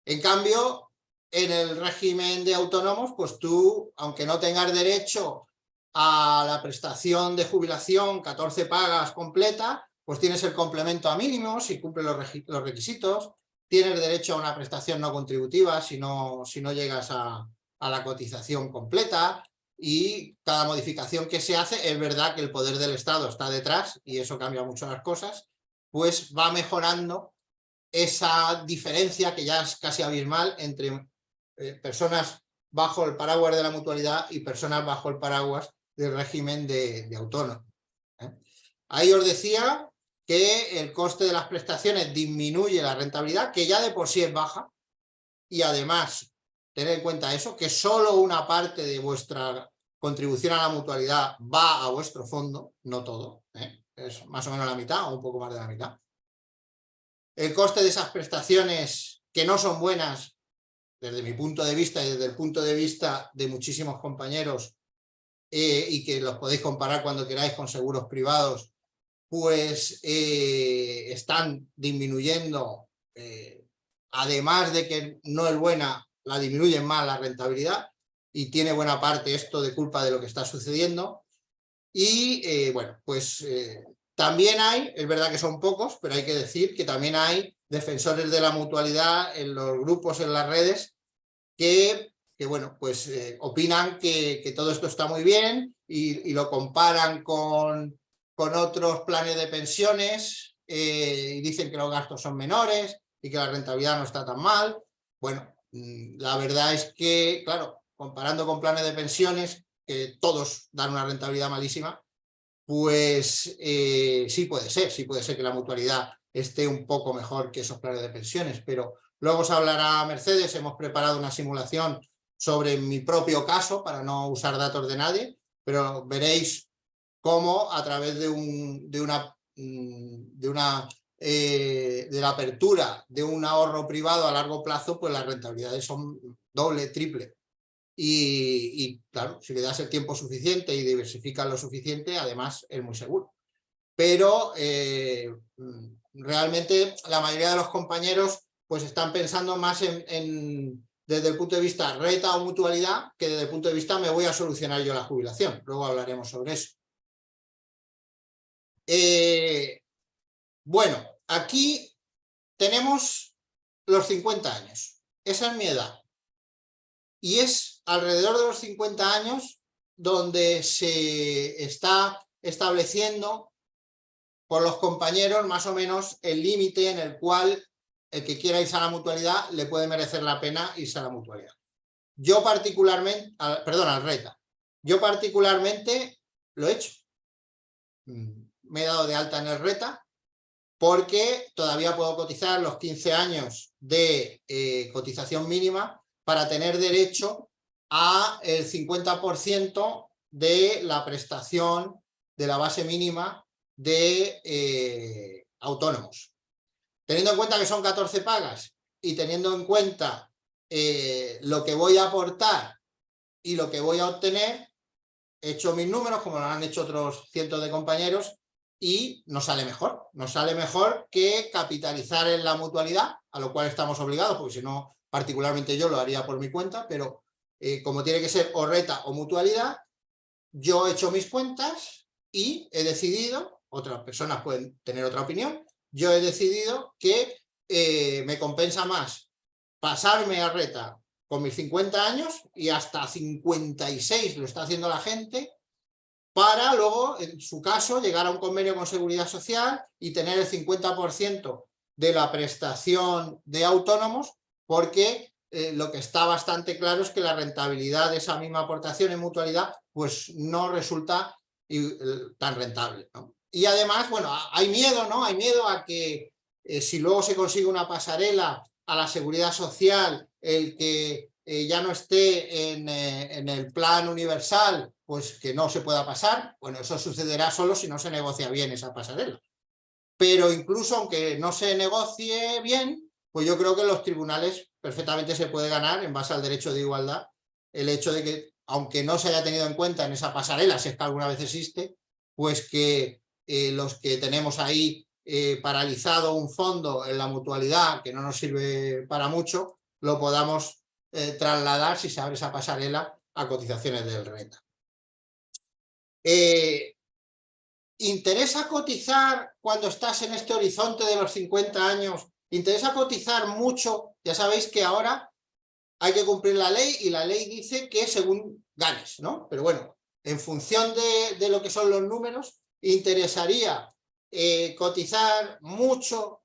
En cambio, en el régimen de autónomos, pues tú, aunque no tengas derecho a la prestación de jubilación, 14 pagas completa, pues tienes el complemento a mínimos si cumple los requisitos, tienes derecho a una prestación no contributiva si no llegas a la cotización completa, y cada modificación que se hace, es verdad que el poder del Estado está detrás y eso cambia mucho las cosas, pues va mejorando esa diferencia que ya es casi abismal entre personas bajo el paraguas de la mutualidad y personas bajo el paraguas del régimen de autónomo. Ahí os decía que el coste de las prestaciones disminuye la rentabilidad, que ya de por sí es baja, y además tener en cuenta eso, que solo una parte de vuestra contribución a la mutualidad va a vuestro fondo, no todo, es más o menos la mitad o un poco más de la mitad. El coste de esas prestaciones que no son buenas, desde mi punto de vista y desde el punto de vista de muchísimos compañeros, y que los podéis comparar cuando queráis con seguros privados, pues están disminuyendo, además de que no es buena, la disminuyen más la rentabilidad, y tiene buena parte esto de culpa de lo que está sucediendo. Y bueno, pues también hay, es verdad que son pocos, pero hay que decir que también hay defensores de la mutualidad en los grupos, en las redes, que bueno, pues opinan que todo esto está muy bien y lo comparan con otros planes de pensiones, y dicen que los gastos son menores y que la rentabilidad no está tan mal. Bueno, la verdad es que, claro, comparando con planes de pensiones, que todos dan una rentabilidad malísima, pues sí puede ser que la mutualidad esté un poco mejor que esos planes de pensiones, pero luego os hablará Mercedes. Hemos preparado una simulación sobre mi propio caso para no usar datos de nadie, pero veréis cómo a través de la apertura de un ahorro privado a largo plazo, pues las rentabilidades son doble, triple. Y claro, si le das el tiempo suficiente y diversificas lo suficiente, además es muy seguro. Pero realmente la mayoría de los compañeros pues están pensando más desde el punto de vista reta o mutualidad, que desde el punto de vista me voy a solucionar yo la jubilación. Luego hablaremos sobre eso. Bueno, aquí tenemos los 50 años. Esa es mi edad. Y es alrededor de los 50 años donde se está estableciendo por los compañeros más o menos el límite en el cual el que quiera irse a la mutualidad le puede merecer la pena irse a la mutualidad. Yo particularmente, al reta, yo particularmente lo he hecho. Me he dado de alta en el reta porque todavía puedo cotizar los 15 años de cotización mínima para tener derecho a el 50% de la prestación de la base mínima de autónomos. Teniendo en cuenta que son 14 pagas y teniendo en cuenta lo que voy a aportar y lo que voy a obtener, he hecho mis números, como lo han hecho otros cientos de compañeros, y nos sale mejor que capitalizar en la mutualidad, a lo cual estamos obligados, porque si no, particularmente yo lo haría por mi cuenta, pero como tiene que ser o reta o mutualidad, yo he hecho mis cuentas y he decidido, otras personas pueden tener otra opinión, yo he decidido que me compensa más pasarme a reta con mis 50 años y hasta 56 lo está haciendo la gente, para luego, en su caso, llegar a un convenio con Seguridad Social y tener el 50% de la prestación de autónomos, porque lo que está bastante claro es que la rentabilidad de esa misma aportación en mutualidad pues no resulta tan rentable, ¿no? Y además, bueno, hay miedo, ¿no? Hay miedo a que si luego se consigue una pasarela a la Seguridad Social, el que ya no esté en el plan universal, pues que no se pueda pasar. Bueno, eso sucederá solo si no se negocia bien esa pasarela. Pero incluso aunque no se negocie bien, pues yo creo que en los tribunales perfectamente se puede ganar, en base al derecho de igualdad, el hecho de que, aunque no se haya tenido en cuenta en esa pasarela, si es que alguna vez existe, pues que los que tenemos ahí paralizado un fondo en la mutualidad que no nos sirve para mucho, lo podamos trasladar, si se abre esa pasarela, a cotizaciones del renta. ¿Interesa cotizar cuando estás en este horizonte de los 50 años? ¿Interesa cotizar mucho? Ya sabéis que ahora hay que cumplir la ley y la ley dice que según ganes, ¿no? Pero bueno, en función de lo que son los números, ¿interesaría cotizar mucho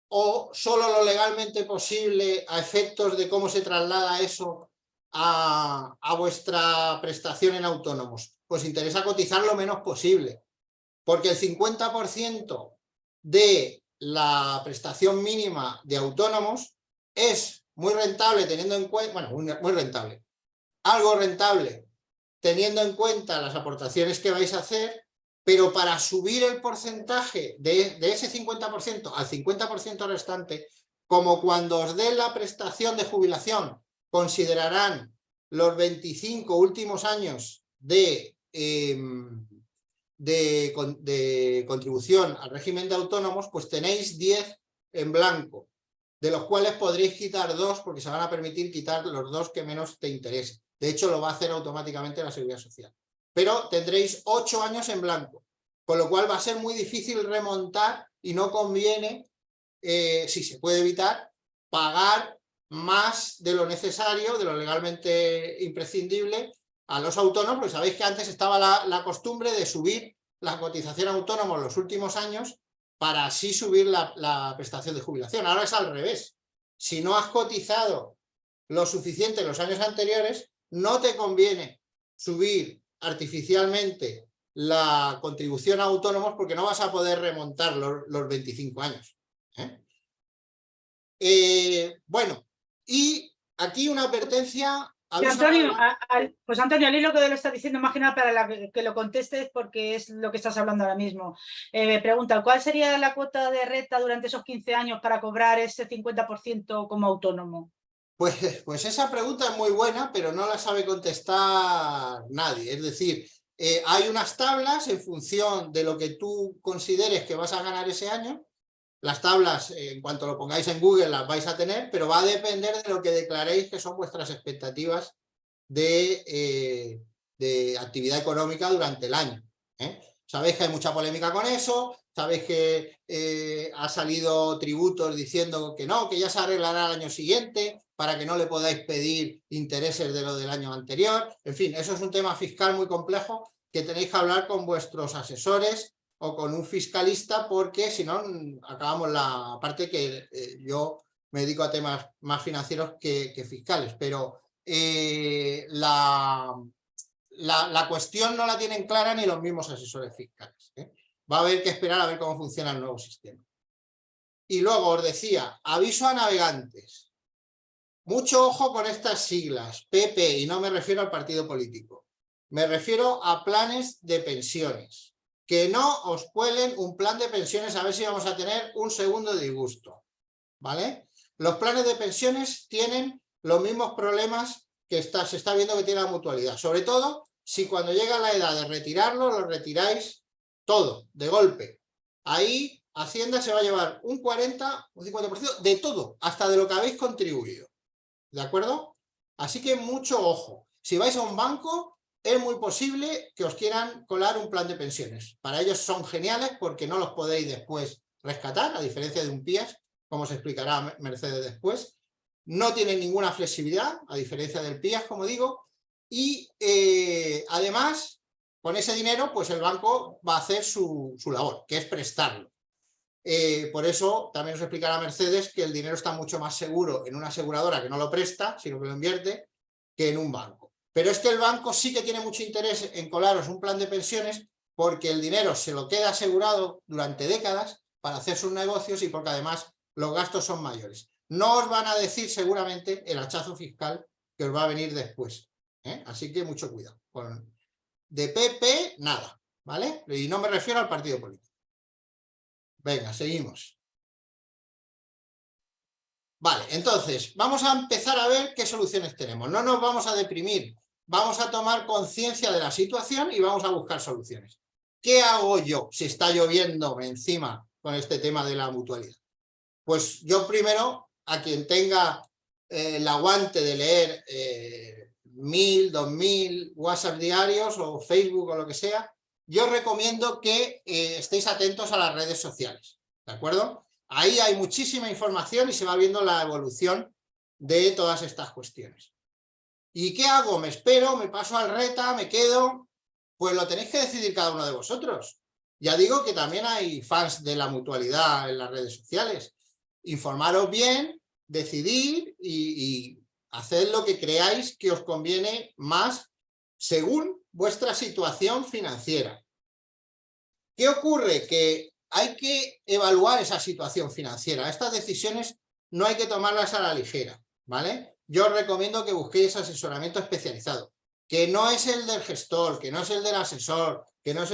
o solo lo legalmente posible a efectos de cómo se traslada eso a vuestra prestación en autónomos? Pues interesa cotizar lo menos posible, porque el 50% de la prestación mínima de autónomos es muy rentable teniendo en cuenta, bueno, muy rentable, algo rentable teniendo en cuenta las aportaciones que vais a hacer, pero para subir el porcentaje de ese 50% al 50% restante, como cuando os den la prestación de jubilación, considerarán los 25 últimos años de contribución al régimen de autónomos, pues tenéis 10 en blanco, de los cuales podréis quitar 2 porque se van a permitir quitar los 2 que menos te interesen. De hecho, lo va a hacer automáticamente la Seguridad Social. Pero tendréis 8 años en blanco, con lo cual va a ser muy difícil remontar y no conviene, si se puede evitar, pagar más de lo necesario, de lo legalmente imprescindible, a los autónomos, porque sabéis que antes estaba la costumbre de subir la cotización autónoma en los últimos años para así subir la prestación de jubilación. Ahora es al revés. Si no has cotizado lo suficiente en los años anteriores, no te conviene subir artificialmente la contribución a autónomos porque no vas a poder remontar los 25 años. Bueno, y aquí una advertencia. Antonio, pues Antonio, al hilo que lo está diciendo, más que nada para que lo contestes, porque es lo que estás hablando ahora mismo. Pregunta, ¿cuál sería la cuota de renta durante esos 15 años para cobrar ese 50% como autónomo? Pues esa pregunta es muy buena, pero no la sabe contestar nadie. Es decir, hay unas tablas en función de lo que tú consideres que vas a ganar ese año. Las tablas, en cuanto lo pongáis en Google, las vais a tener, pero va a depender de lo que declaréis que son vuestras expectativas de actividad económica durante el año. Sabéis que hay mucha polémica con eso, sabéis que ha salido tributos diciendo que no, que ya se arreglará el año siguiente para que no le podáis pedir intereses de lo del año anterior. En fin, eso es un tema fiscal muy complejo que tenéis que hablar con vuestros asesores o con un fiscalista, porque si no acabamos la parte que yo me dedico a temas más financieros que fiscales, pero la cuestión no la tienen clara ni los mismos asesores fiscales. Va a haber que esperar a ver cómo funciona el nuevo sistema. Y luego os decía, aviso a navegantes. Mucho ojo con estas siglas, PP, y no me refiero al partido político. Me refiero a planes de pensiones. Que no os cuelen un plan de pensiones a ver si vamos a tener un segundo disgusto, ¿vale? Los planes de pensiones tienen los mismos problemas que se está viendo que tiene la mutualidad, sobre todo si cuando llega la edad de retirarlo, lo retiráis todo, de golpe. Ahí Hacienda se va a llevar un 40, un 50% de todo, hasta de lo que habéis contribuido, ¿de acuerdo? Así que mucho ojo. Si vais a un banco, es muy posible que os quieran colar un plan de pensiones. Para ellos son geniales porque no los podéis después rescatar, a diferencia de un PIES, como se explicará Mercedes después. No tienen ninguna flexibilidad, a diferencia del PIES, como digo, y además, con ese dinero, pues el banco va a hacer su labor, que es prestarlo. Por eso también os explicará Mercedes que el dinero está mucho más seguro en una aseguradora que no lo presta, sino que lo invierte, que en un banco. Pero es que el banco sí que tiene mucho interés en colaros un plan de pensiones porque el dinero se lo queda asegurado durante décadas para hacer sus negocios y porque además los gastos son mayores. No os van a decir seguramente el hachazo fiscal que os va a venir después. Así que mucho cuidado. De PP, nada, ¿vale? Y no me refiero al partido político. Venga, seguimos. Vale, entonces, vamos a empezar a ver qué soluciones tenemos. No nos vamos a deprimir, vamos a tomar conciencia de la situación y vamos a buscar soluciones. ¿Qué hago yo si está lloviendo encima con este tema de la mutualidad? Pues yo primero, a quien tenga el aguante de leer 1000, 2000 WhatsApp diarios o Facebook o lo que sea, yo recomiendo que estéis atentos a las redes sociales, ¿de acuerdo? Ahí hay muchísima información y se va viendo la evolución de todas estas cuestiones. ¿Y qué hago? ¿Me espero? ¿Me paso al reta? ¿Me quedo? Pues lo tenéis que decidir cada uno de vosotros. Ya digo que también hay fans de la mutualidad en las redes sociales. Informaros bien, decidir y haced lo que creáis que os conviene más según vuestra situación financiera. ¿Qué ocurre? Que hay que evaluar esa situación financiera. Estas decisiones no hay que tomarlas a la ligera, ¿vale? Yo os recomiendo que busquéis asesoramiento especializado, que no es el del gestor, que no es el del asesor, que no es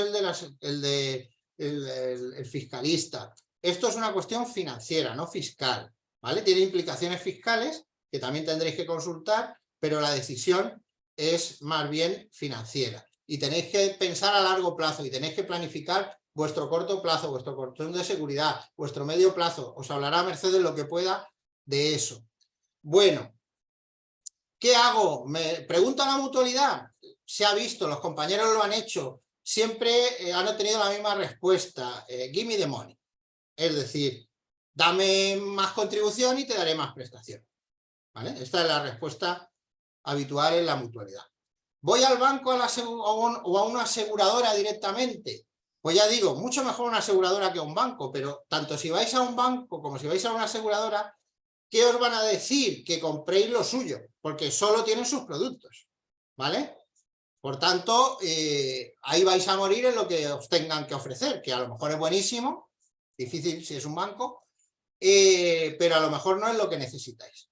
el fiscalista. Esto es una cuestión financiera, no fiscal, ¿vale? Tiene implicaciones fiscales que también tendréis que consultar, pero la decisión es más bien financiera. Y tenéis que pensar a largo plazo y tenéis que planificar vuestro corto plazo, vuestro colchón de seguridad, vuestro medio plazo. Os hablará Mercedes lo que pueda de eso. Bueno, ¿qué hago? Me pregunta la mutualidad. Se ha visto, los compañeros lo han hecho. Siempre han obtenido la misma respuesta. Give me the money. Es decir, dame más contribución y te daré más prestación. ¿Vale? Esta es la respuesta habitual en la mutualidad. ¿Voy al banco o a una aseguradora directamente? Pues ya digo, mucho mejor una aseguradora que un banco, pero tanto si vais a un banco como si vais a una aseguradora, ¿qué os van a decir? Que compréis lo suyo, porque solo tienen sus productos, ¿vale? Por tanto, ahí vais a morir en lo que os tengan que ofrecer, que a lo mejor es buenísimo, difícil si es un banco, pero a lo mejor no es lo que necesitáis.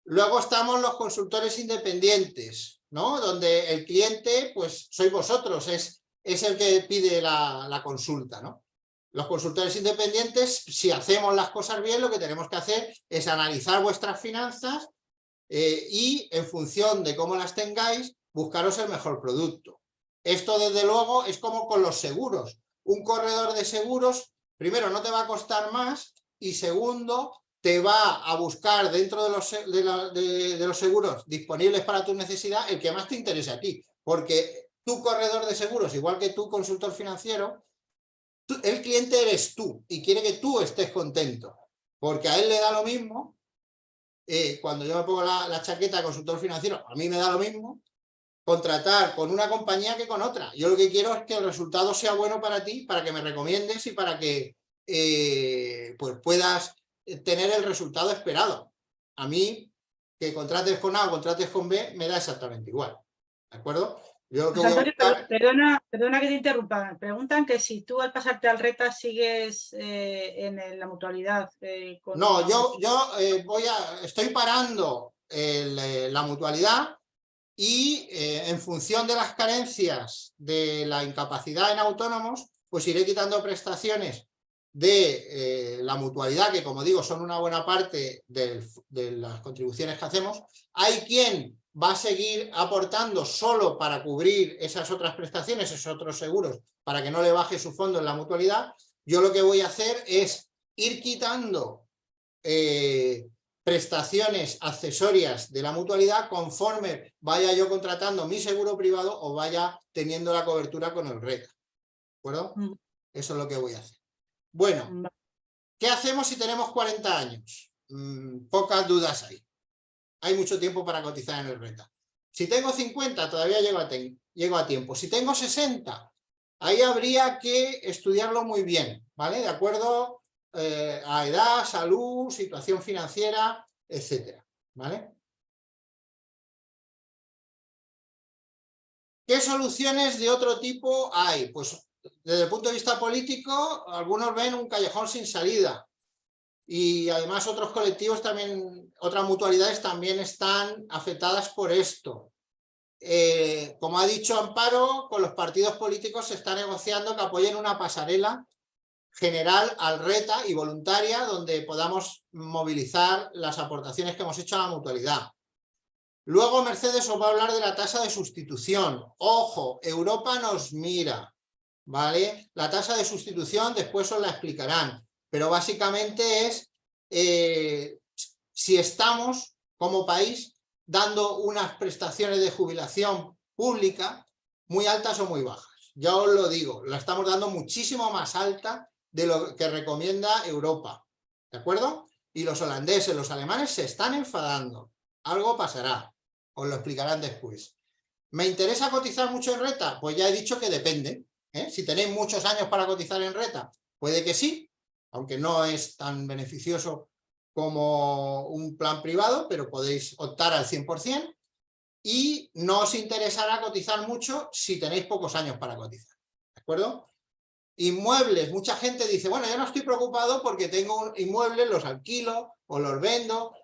Luego estamos los consultores independientes, ¿no? Donde el cliente, pues sois vosotros, es el que pide la consulta, ¿no? Los consultores independientes, si hacemos las cosas bien, lo que tenemos que hacer es analizar vuestras finanzas y en función de cómo las tengáis, buscaros el mejor producto. Esto, desde luego, es como con los seguros. Un corredor de seguros, primero, no te va a costar más y segundo, te va a buscar dentro de los seguros disponibles para tu necesidad el que más te interese a ti. Porque tu corredor de seguros, igual que tu consultor financiero, el cliente eres tú y quiere que tú estés contento. Porque a él le da lo mismo, cuando yo me pongo la chaqueta de consultor financiero, a mí me da lo mismo contratar con una compañía que con otra. Yo lo que quiero es que el resultado sea bueno para ti, para que me recomiendes y para que pues puedas tener el resultado esperado. A mí, que contrates con A o contrates con B, me da exactamente igual. ¿De acuerdo? Yo lo que voy a Antonio, buscar... perdona que te interrumpa. Preguntan que si tú al pasarte al reta sigues en la mutualidad. No, yo estoy parando la mutualidad y en función de las carencias de la incapacidad en autónomos, pues iré quitando prestaciones de la mutualidad, que como digo son una buena parte de las contribuciones que hacemos. Hay quien va a seguir aportando solo para cubrir esas otras prestaciones, esos otros seguros, para que no le baje su fondo en la mutualidad. Yo lo que voy a hacer es ir quitando prestaciones accesorias de la mutualidad conforme vaya yo contratando mi seguro privado o vaya teniendo la cobertura con el RETA. ¿De acuerdo? Eso es lo que voy a hacer. Bueno, ¿qué hacemos si tenemos 40 años? Pocas dudas hay. Hay mucho tiempo para cotizar en el RETA. Si tengo 50, todavía llego a tiempo. Si tengo 60, ahí habría que estudiarlo muy bien, ¿vale? De acuerdo a edad, salud, situación financiera, etcétera, ¿vale? ¿Qué soluciones de otro tipo hay? Pues desde el punto de vista político, algunos ven un callejón sin salida. Y además otros colectivos también, otras mutualidades también están afectadas por esto. Como ha dicho Amparo, con los partidos políticos se está negociando que apoyen una pasarela general al RETA y voluntaria donde podamos movilizar las aportaciones que hemos hecho a la mutualidad. Luego Mercedes os va a hablar de la tasa de sustitución. Ojo, Europa nos mira, ¿vale? La tasa de sustitución después os la explicarán, pero básicamente es si estamos como país dando unas prestaciones de jubilación pública muy altas o muy bajas. Ya os lo digo, la estamos dando muchísimo más alta de lo que recomienda Europa, ¿de acuerdo? Y los holandeses, los alemanes se están enfadando. Algo pasará, os lo explicarán después. ¿Me interesa cotizar mucho en RETA? Pues ya he dicho que depende. Si tenéis muchos años para cotizar en RETA, puede que sí, aunque no es tan beneficioso como un plan privado, pero podéis optar al 100%. Y no os interesará cotizar mucho si tenéis pocos años para cotizar, ¿de acuerdo? Inmuebles, mucha gente dice, bueno, yo no estoy preocupado porque tengo inmuebles, los alquilo o los vendo.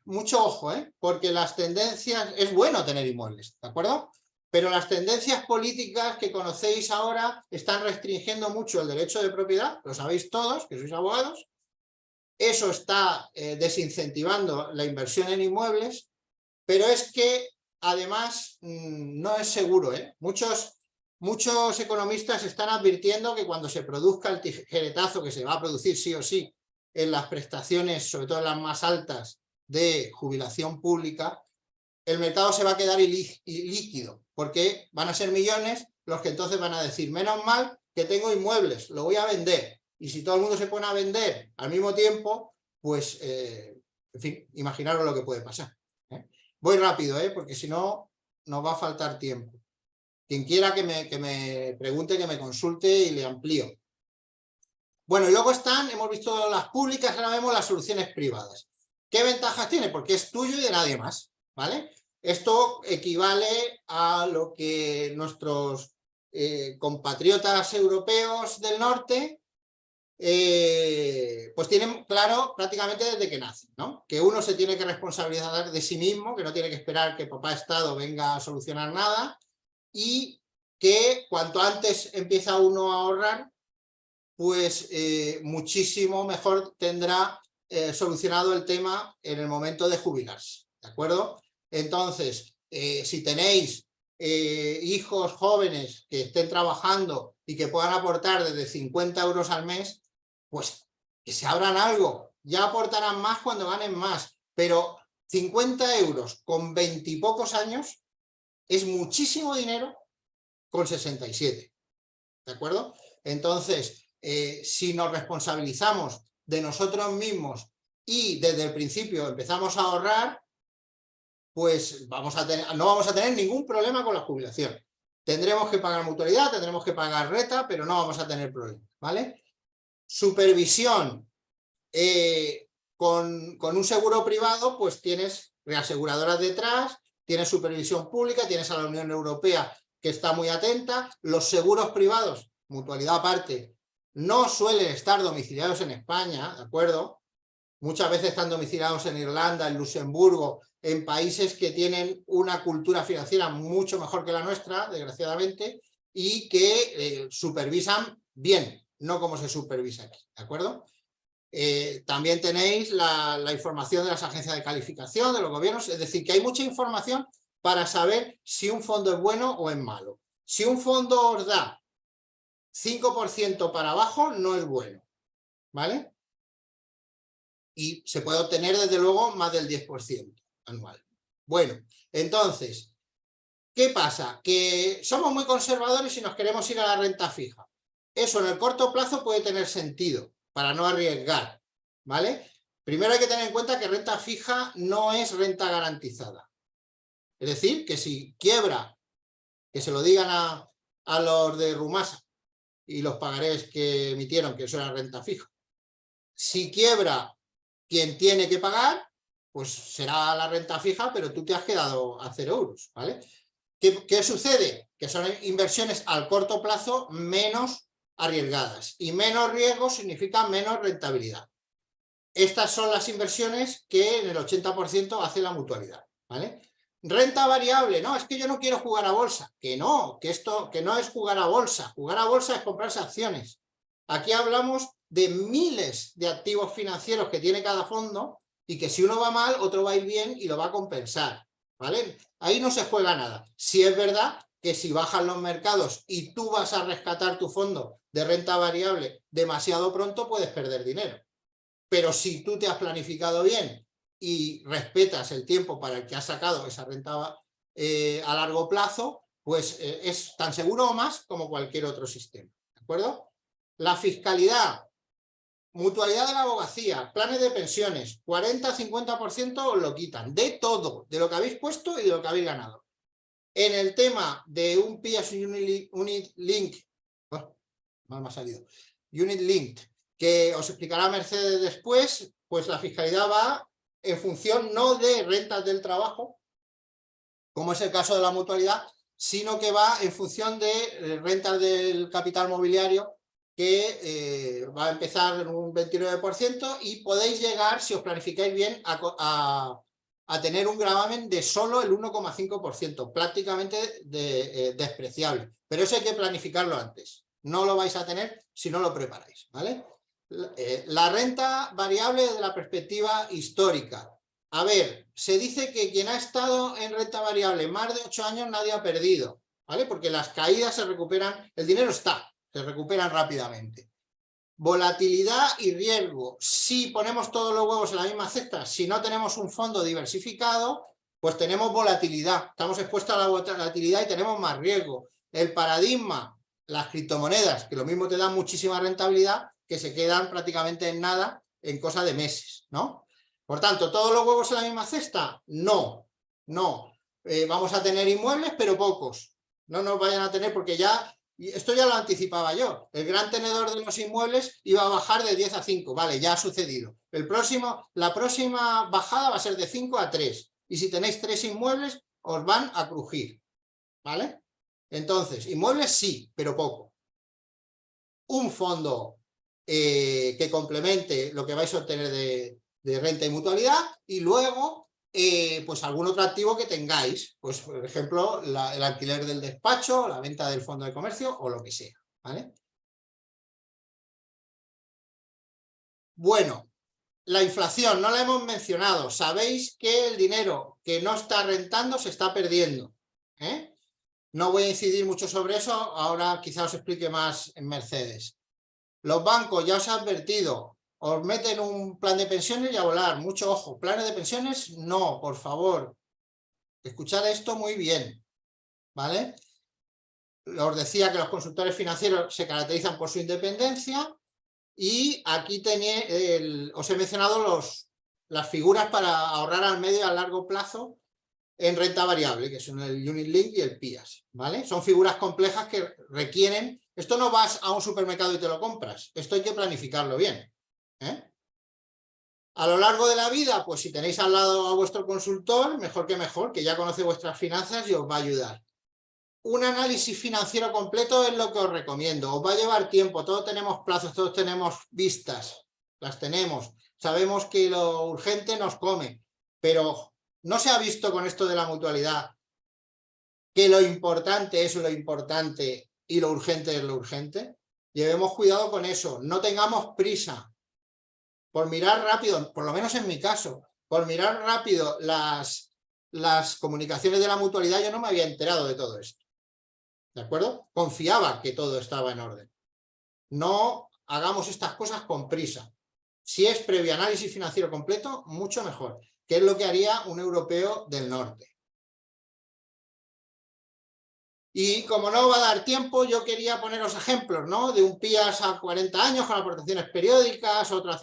Mucho ojo, porque las tendencias, es bueno tener inmuebles, ¿de acuerdo? Pero las tendencias políticas que conocéis ahora están restringiendo mucho el derecho de propiedad, lo sabéis todos, que sois abogados. Eso está desincentivando la inversión en inmuebles, pero es que además no es seguro, Muchos economistas están advirtiendo que cuando se produzca el tijeretazo que se va a producir sí o sí en las prestaciones, sobre todo en las más altas de jubilación pública, el mercado se va a quedar ilíquido, porque van a ser millones los que entonces van a decir, menos mal que tengo inmuebles, lo voy a vender. Y si todo el mundo se pone a vender al mismo tiempo, pues, en fin, imaginaros lo que puede pasar. Voy rápido, porque si no, nos va a faltar tiempo. Quien quiera que me pregunte, que me consulte y le amplío. Bueno, y luego hemos visto las públicas, ahora vemos las soluciones privadas. ¿Qué ventajas tiene? Porque es tuyo y de nadie más, ¿vale? Esto equivale a lo que nuestros compatriotas europeos del norte pues tienen claro prácticamente desde que nacen, ¿no? Que uno se tiene que responsabilizar de sí mismo, que no tiene que esperar que papá Estado venga a solucionar nada, y que cuanto antes empieza uno a ahorrar, pues muchísimo mejor tendrá solucionado el tema en el momento de jubilarse, ¿de acuerdo? Entonces, si tenéis hijos jóvenes que estén trabajando y que puedan aportar desde 50 euros al mes, pues que se abran algo, ya aportarán más cuando ganen más, pero 50 euros con 20 y pocos años es muchísimo dinero con 67, ¿de acuerdo? Entonces, si nos responsabilizamos de nosotros mismos y desde el principio empezamos a ahorrar, pues no vamos a tener ningún problema con la jubilación. Tendremos que pagar mutualidad, tendremos que pagar RETA, pero no vamos a tener problemas, ¿vale? Supervisión. Con un seguro privado, pues tienes reaseguradoras detrás, tienes supervisión pública, tienes a la Unión Europea que está muy atenta. Los seguros privados, mutualidad aparte, no suelen estar domiciliados en España, ¿de acuerdo? Muchas veces están domiciliados en Irlanda, en Luxemburgo, en países que tienen una cultura financiera mucho mejor que la nuestra, desgraciadamente, y que supervisan bien, no como se supervisa aquí, ¿de acuerdo? También tenéis la información de las agencias de calificación, de los gobiernos, es decir, que hay mucha información para saber si un fondo es bueno o es malo. Si un fondo os da 5% para abajo, no es bueno, ¿vale? y se puede obtener desde luego más del 10% anual. Bueno, entonces, ¿qué pasa? Que somos muy conservadores y nos queremos ir a la renta fija. Eso en el corto plazo puede tener sentido para no arriesgar, ¿vale? Primero hay que tener en cuenta que renta fija no es renta garantizada. Es decir, que si quiebra, que se lo digan a los de Rumasa y los pagarés que emitieron, que eso era renta fija. Si quiebra quien tiene que pagar, pues será la renta fija, pero tú te has quedado a 0 euros, ¿vale? ¿Qué sucede? Que son inversiones al corto plazo menos arriesgadas, y menos riesgo significa menos rentabilidad. Estas son las inversiones que en el 80% hace la mutualidad, ¿vale? Renta variable, no, es que yo no quiero jugar a bolsa, que no es jugar a bolsa es comprarse acciones. Aquí hablamos de miles de activos financieros que tiene cada fondo y que si uno va mal, otro va a ir bien y lo va a compensar, ¿vale? Ahí no se juega nada. Si es verdad que si bajan los mercados y tú vas a rescatar tu fondo de renta variable demasiado pronto, puedes perder dinero. Pero si tú te has planificado bien y respetas el tiempo para el que has sacado esa renta a largo plazo, pues es tan seguro o más como cualquier otro sistema, ¿de acuerdo? La fiscalidad, mutualidad de la abogacía, planes de pensiones, 40-50% os lo quitan, de todo, de lo que habéis puesto y de lo que habéis ganado. En el tema de un PIAS Unit Link, mal me ha salido, Unit Linked, que os explicará Mercedes después, pues la fiscalidad va en función no de rentas del trabajo, como es el caso de la mutualidad, sino que va en función de rentas del capital mobiliario, que va a empezar en un 29% y podéis llegar, si os planificáis bien, a tener un gravamen de solo el 1,5%, prácticamente despreciable. Pero eso hay que planificarlo antes. No lo vais a tener si no lo preparáis, ¿vale? La renta variable desde la perspectiva histórica. A ver, se dice que quien ha estado en renta variable más de 8 años nadie ha perdido, ¿vale? Porque las caídas se recuperan, el dinero está, se recuperan rápidamente. Volatilidad y riesgo. Si ponemos todos los huevos en la misma cesta, si no tenemos un fondo diversificado, pues tenemos volatilidad. Estamos expuestos a la volatilidad y tenemos más riesgo. El paradigma, las criptomonedas, que lo mismo te dan muchísima rentabilidad, que se quedan prácticamente en nada en cosa de meses, ¿no? Por tanto, ¿todos los huevos en la misma cesta? No, no. Vamos a tener inmuebles, pero pocos. No nos vayan a tener porque ya... Y esto ya lo anticipaba yo. El gran tenedor de los inmuebles iba a bajar de 10 a 5. Vale, ya ha sucedido. La próxima bajada va a ser de 5 a 3. Y si tenéis 3 inmuebles, os van a crujir. ¿Vale? Entonces, inmuebles sí, pero poco. Un fondo que complemente lo que vais a obtener de renta y mutualidad. Y luego... pues algún otro activo que tengáis, pues por ejemplo el alquiler del despacho, la venta del fondo de comercio o lo que sea, ¿vale? Bueno, la inflación no la hemos mencionado, sabéis que el dinero que no está rentando se está perdiendo, ¿eh? No voy a incidir mucho sobre eso, ahora quizá os explique más en Mercedes. Los bancos, ya os he advertido, os meten un plan de pensiones y a volar, mucho ojo, planes de pensiones no, por favor, escuchad esto muy bien, ¿vale? Os decía que los consultores financieros se caracterizan por su independencia y aquí os he mencionado las figuras para ahorrar al medio y a largo plazo en renta variable, que son el Unit Link y el PIAS, ¿vale? Son figuras complejas que requieren... Esto no vas a un supermercado y te lo compras, esto hay que planificarlo bien, ¿eh? A lo largo de la vida, pues si tenéis al lado a vuestro consultor, mejor, que ya conoce vuestras finanzas y os va a ayudar. Un análisis financiero completo es lo que os recomiendo. Os va a llevar tiempo, todos tenemos plazos, todos tenemos vistas, las tenemos. Sabemos que lo urgente nos come, pero no se ha visto con esto de la mutualidad que lo importante es lo importante y lo urgente es lo urgente. Llevemos cuidado con eso, no tengamos prisa. Por mirar rápido, por lo menos en mi caso, por mirar rápido las comunicaciones de la mutualidad, yo no me había enterado de todo esto. ¿De acuerdo? Confiaba que todo estaba en orden. No hagamos estas cosas con prisa. Si es previo análisis financiero completo, mucho mejor, que es lo que haría un europeo del norte. Y como no va a dar tiempo, yo quería poneros ejemplos, ¿no? De un PIAS a 40 años con aportaciones periódicas, otra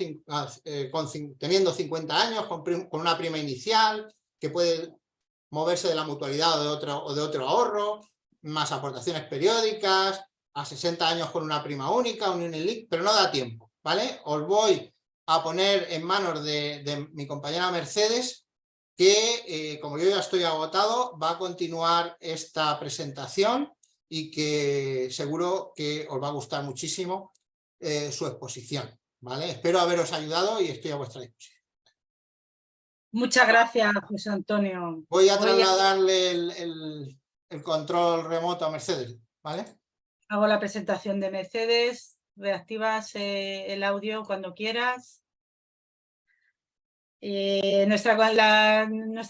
teniendo 50 años con una prima inicial, que puede moverse de la mutualidad o de otro ahorro, más aportaciones periódicas, a 60 años con una prima única, un Unilink, pero no da tiempo, ¿vale? Os voy a poner en manos de mi compañera Mercedes, que como yo ya estoy agotado, va a continuar esta presentación y que seguro que os va a gustar muchísimo su exposición, ¿vale? Espero haberos ayudado y estoy a vuestra disposición. Muchas gracias, José Antonio. Voy a trasladarle el control remoto a Mercedes, ¿vale? Hago la presentación de Mercedes, reactivas el audio cuando quieras. Nuestra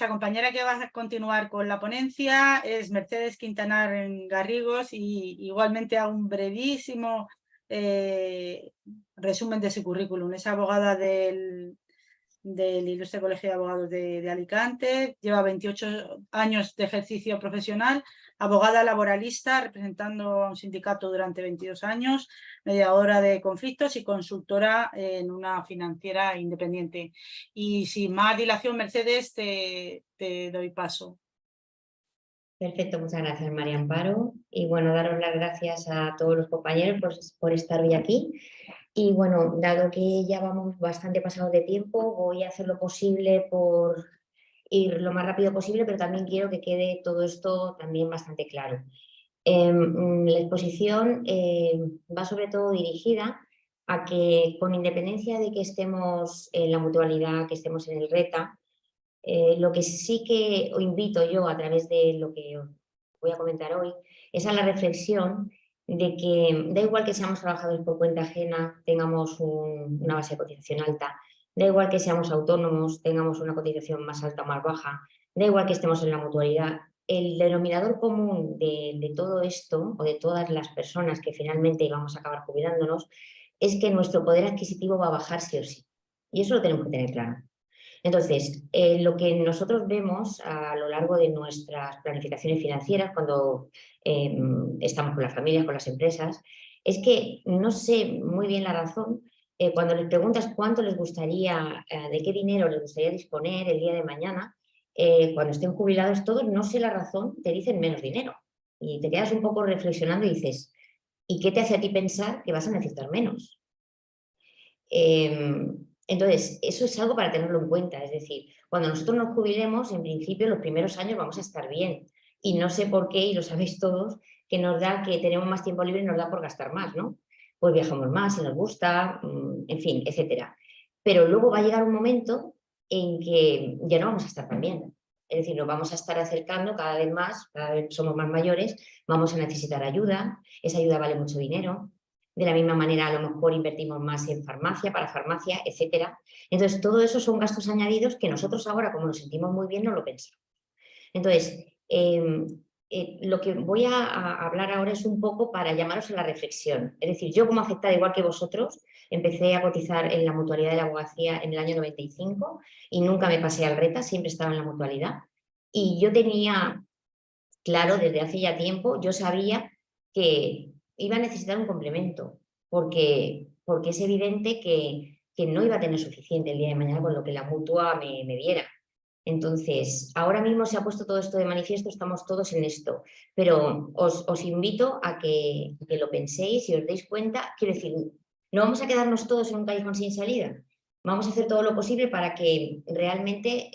compañera que va a continuar con la ponencia es Mercedes Quintanar Garrigos, y igualmente a un brevísimo resumen de su currículum. Es abogada del Ilustre Colegio de Abogados de Alicante, lleva 28 años de ejercicio profesional, abogada laboralista representando a un sindicato durante 22 años, mediadora de conflictos y consultora en una financiera independiente. Y sin más dilación, Mercedes, te doy paso. Perfecto, muchas gracias, María Amparo. Y bueno, daros las gracias a todos los compañeros por estar hoy aquí. Y bueno, dado que ya vamos bastante pasados de tiempo, voy a hacer lo posible por ir lo más rápido posible, pero también quiero que quede todo esto también bastante claro. La exposición va sobre todo dirigida a que, con independencia de que estemos en la mutualidad, que estemos en el RETA, lo que sí que os invito yo a través de lo que os voy a comentar hoy es a la reflexión de que da igual que seamos trabajadores por cuenta ajena, tengamos una base de cotización alta, da igual que seamos autónomos, tengamos una cotización más alta o más baja, da igual que estemos en la mutualidad. El denominador común de todo esto, o de todas las personas que finalmente vamos a acabar jubilándonos, es que nuestro poder adquisitivo va a bajar sí o sí. Y eso lo tenemos que tener claro. Entonces, lo que nosotros vemos a lo largo de nuestras planificaciones financieras, cuando estamos con las familias, con las empresas, es que no sé muy bien la razón. Cuando les preguntas cuánto les gustaría, de qué dinero les gustaría disponer el día de mañana, cuando estén jubilados todos, no sé la razón, te dicen menos dinero. Y te quedas un poco reflexionando y dices, ¿y qué te hace a ti pensar que vas a necesitar menos? Entonces, eso es algo para tenerlo en cuenta. Es decir, cuando nosotros nos jubilemos, en principio, los primeros años vamos a estar bien. Y no sé por qué, y lo sabéis todos, que nos da, que tenemos más tiempo libre y nos da por gastar más, ¿no? Pues viajamos más, si nos gusta, en fin, etcétera. Pero luego va a llegar un momento en que ya no vamos a estar tan bien. Es decir, nos vamos a estar acercando cada vez más, cada vez somos más mayores, vamos a necesitar ayuda, esa ayuda vale mucho dinero. De la misma manera, a lo mejor invertimos más en farmacia, para farmacia, etcétera. Entonces, todo eso son gastos añadidos que nosotros ahora, como nos sentimos muy bien, no lo pensamos. Entonces, lo que voy a hablar ahora es un poco para llamaros a la reflexión. Es decir, yo como afectada, igual que vosotros, empecé a cotizar en la mutualidad de la abogacía en el año 95 y nunca me pasé al RETA, siempre estaba en la mutualidad. Y yo tenía claro, desde hace ya tiempo, yo sabía que iba a necesitar un complemento, porque es evidente que no iba a tener suficiente el día de mañana con lo que la mutua me diera. Entonces, ahora mismo se ha puesto todo esto de manifiesto, estamos todos en esto, pero os invito a que lo penséis y os deis cuenta. Quiero decir, no vamos a quedarnos todos en un callejón sin salida, vamos a hacer todo lo posible para que realmente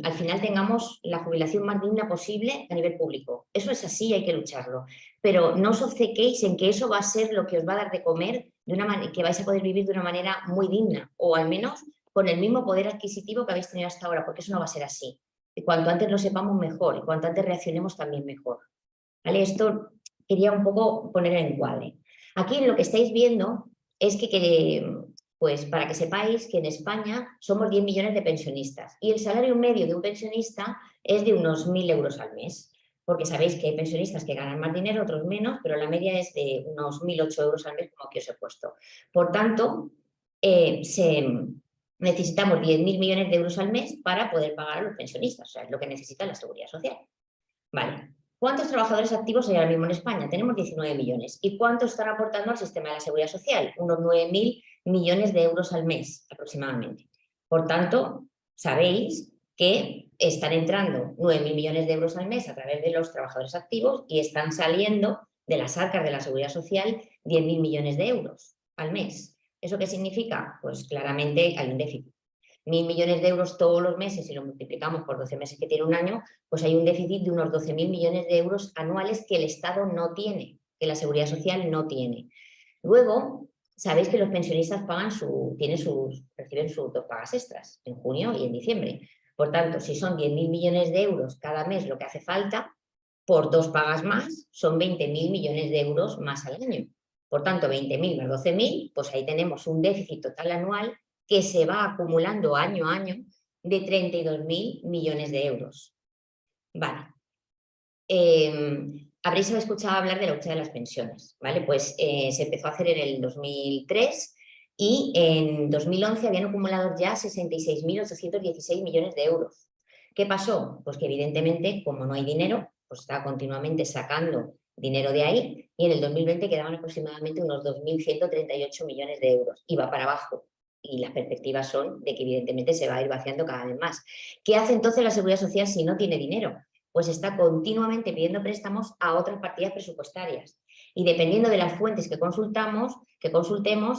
al final tengamos la jubilación más digna posible a nivel público. Eso es así y hay que lucharlo, pero no os obcequéis en que eso va a ser lo que os va a dar de comer, de una manera que vais a poder vivir de una manera muy digna, o al menos con el mismo poder adquisitivo que habéis tenido hasta ahora, porque eso no va a ser así. Y cuanto antes lo sepamos, mejor, y cuanto antes reaccionemos, también mejor. ¿Vale? Esto quería un poco poner en encuadre. Aquí lo que estáis viendo es pues para que sepáis que en España somos 10 millones de pensionistas y el salario medio de un pensionista es de unos 1.000 euros al mes, porque sabéis que hay pensionistas que ganan más dinero, otros menos, pero la media es de unos 1.008 euros al mes, como que os he puesto. Por tanto, necesitamos 10.000 millones de euros al mes para poder pagar a los pensionistas, o sea, es lo que necesita la Seguridad Social. Vale. ¿Cuántos trabajadores activos hay ahora mismo en España? Tenemos 19 millones. ¿Y cuánto están aportando al sistema de la Seguridad Social? Unos 9.000 millones de euros al mes, aproximadamente. Por tanto, sabéis que están entrando 9.000 millones de euros al mes a través de los trabajadores activos y están saliendo de las arcas de la Seguridad Social 10.000 millones de euros al mes. ¿Eso qué significa? Pues claramente hay un déficit. 1.000 millones de euros todos los meses, si lo multiplicamos por 12 meses que tiene un año, pues hay un déficit de unos 12.000 millones de euros anuales que el Estado no tiene, que la Seguridad Social no tiene. Luego, sabéis que los pensionistas reciben sus 2 pagas extras, en junio y en diciembre. Por tanto, si son 10.000 millones de euros cada mes lo que hace falta, por 2 pagas más, son 20.000 millones de euros más al año. Por tanto, 20.000 más 12.000, pues ahí tenemos un déficit total anual que se va acumulando año a año de 32.000 millones de euros. Vale. Habréis escuchado hablar de la hucha de las pensiones, ¿vale? Pues se empezó a hacer en el 2003 y en 2011 habían acumulado ya 66.816 millones de euros. ¿Qué pasó? Pues que evidentemente, como no hay dinero, pues está continuamente sacando dinero de ahí y en el 2020 quedaban aproximadamente unos 2.138 millones de euros y va para abajo. Y las perspectivas son de que evidentemente se va a ir vaciando cada vez más. ¿Qué hace entonces la Seguridad Social si no tiene dinero? Pues está continuamente pidiendo préstamos a otras partidas presupuestarias. Y dependiendo de las fuentes que consultemos,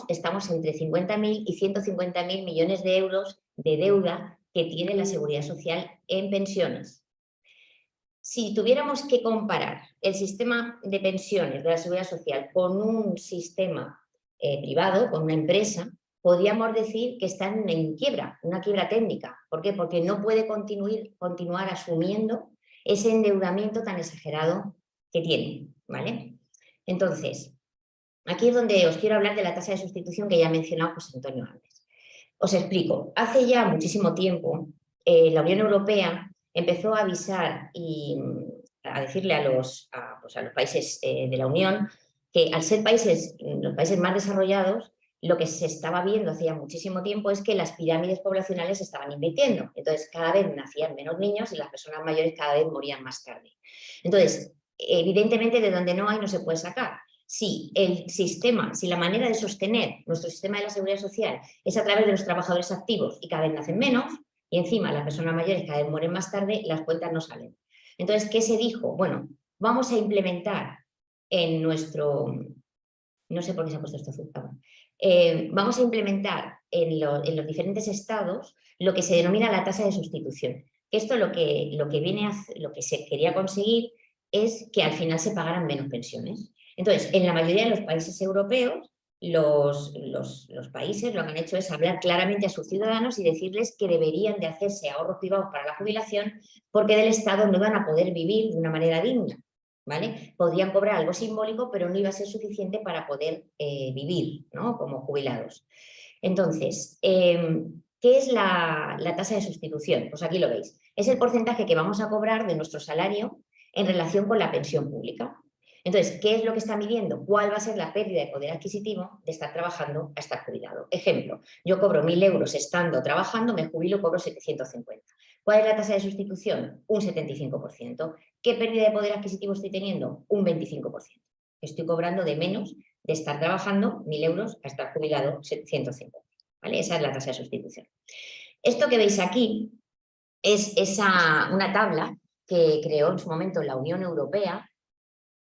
estamos entre 50.000 y 150.000 millones de euros de deuda que tiene la Seguridad Social en pensiones. Si tuviéramos que comparar el sistema de pensiones de la Seguridad Social con un sistema privado, con una empresa, podríamos decir que están en quiebra, una quiebra técnica. ¿Por qué? Porque no puede continuar asumiendo ese endeudamiento tan exagerado que tiene, ¿vale? Entonces, aquí es donde os quiero hablar de la tasa de sustitución que ya ha mencionado José Antonio antes. Os explico. Hace ya muchísimo tiempo, la Unión Europea empezó a avisar y a decirle a los países de la Unión que al ser los países más desarrollados, lo que se estaba viendo hacía muchísimo tiempo es que las pirámides poblacionales se estaban invirtiendo. Entonces, cada vez nacían menos niños y las personas mayores cada vez morían más tarde. Entonces, evidentemente, de donde no hay no se puede sacar. Si el sistema, si la manera de sostener nuestro sistema de la Seguridad Social es a través de los trabajadores activos y cada vez nacen menos, y encima las personas mayores cada vez mueren más tarde, las cuentas no salen. Entonces, ¿qué se dijo? Bueno, vamos a implementar en nuestro... No sé por qué se ha puesto esto azul. Vamos a implementar en los diferentes estados lo que se denomina la tasa de sustitución. Esto lo que se quería conseguir es que al final se pagaran menos pensiones. Entonces, en la mayoría de los países europeos, los países lo que han hecho es hablar claramente a sus ciudadanos y decirles que deberían de hacerse ahorros privados para la jubilación porque del Estado no iban a poder vivir de una manera digna, ¿vale? Podrían cobrar algo simbólico, pero no iba a ser suficiente para poder vivir, ¿no? Como jubilados. Entonces, ¿qué es la tasa de sustitución? Pues aquí lo veis. Es el porcentaje que vamos a cobrar de nuestro salario en relación con la pensión pública. Entonces, ¿qué es lo que está midiendo? ¿Cuál va a ser la pérdida de poder adquisitivo de estar trabajando a estar jubilado? Ejemplo, yo cobro 1.000 euros estando trabajando, me jubilo, cobro 750. ¿Cuál es la tasa de sustitución? Un 75%. ¿Qué pérdida de poder adquisitivo estoy teniendo? Un 25%. Estoy cobrando de menos de estar trabajando 1.000 euros a estar jubilado 750. ¿Vale? Esa es la tasa de sustitución. Esto que veis aquí es una tabla que creó en su momento la Unión Europea,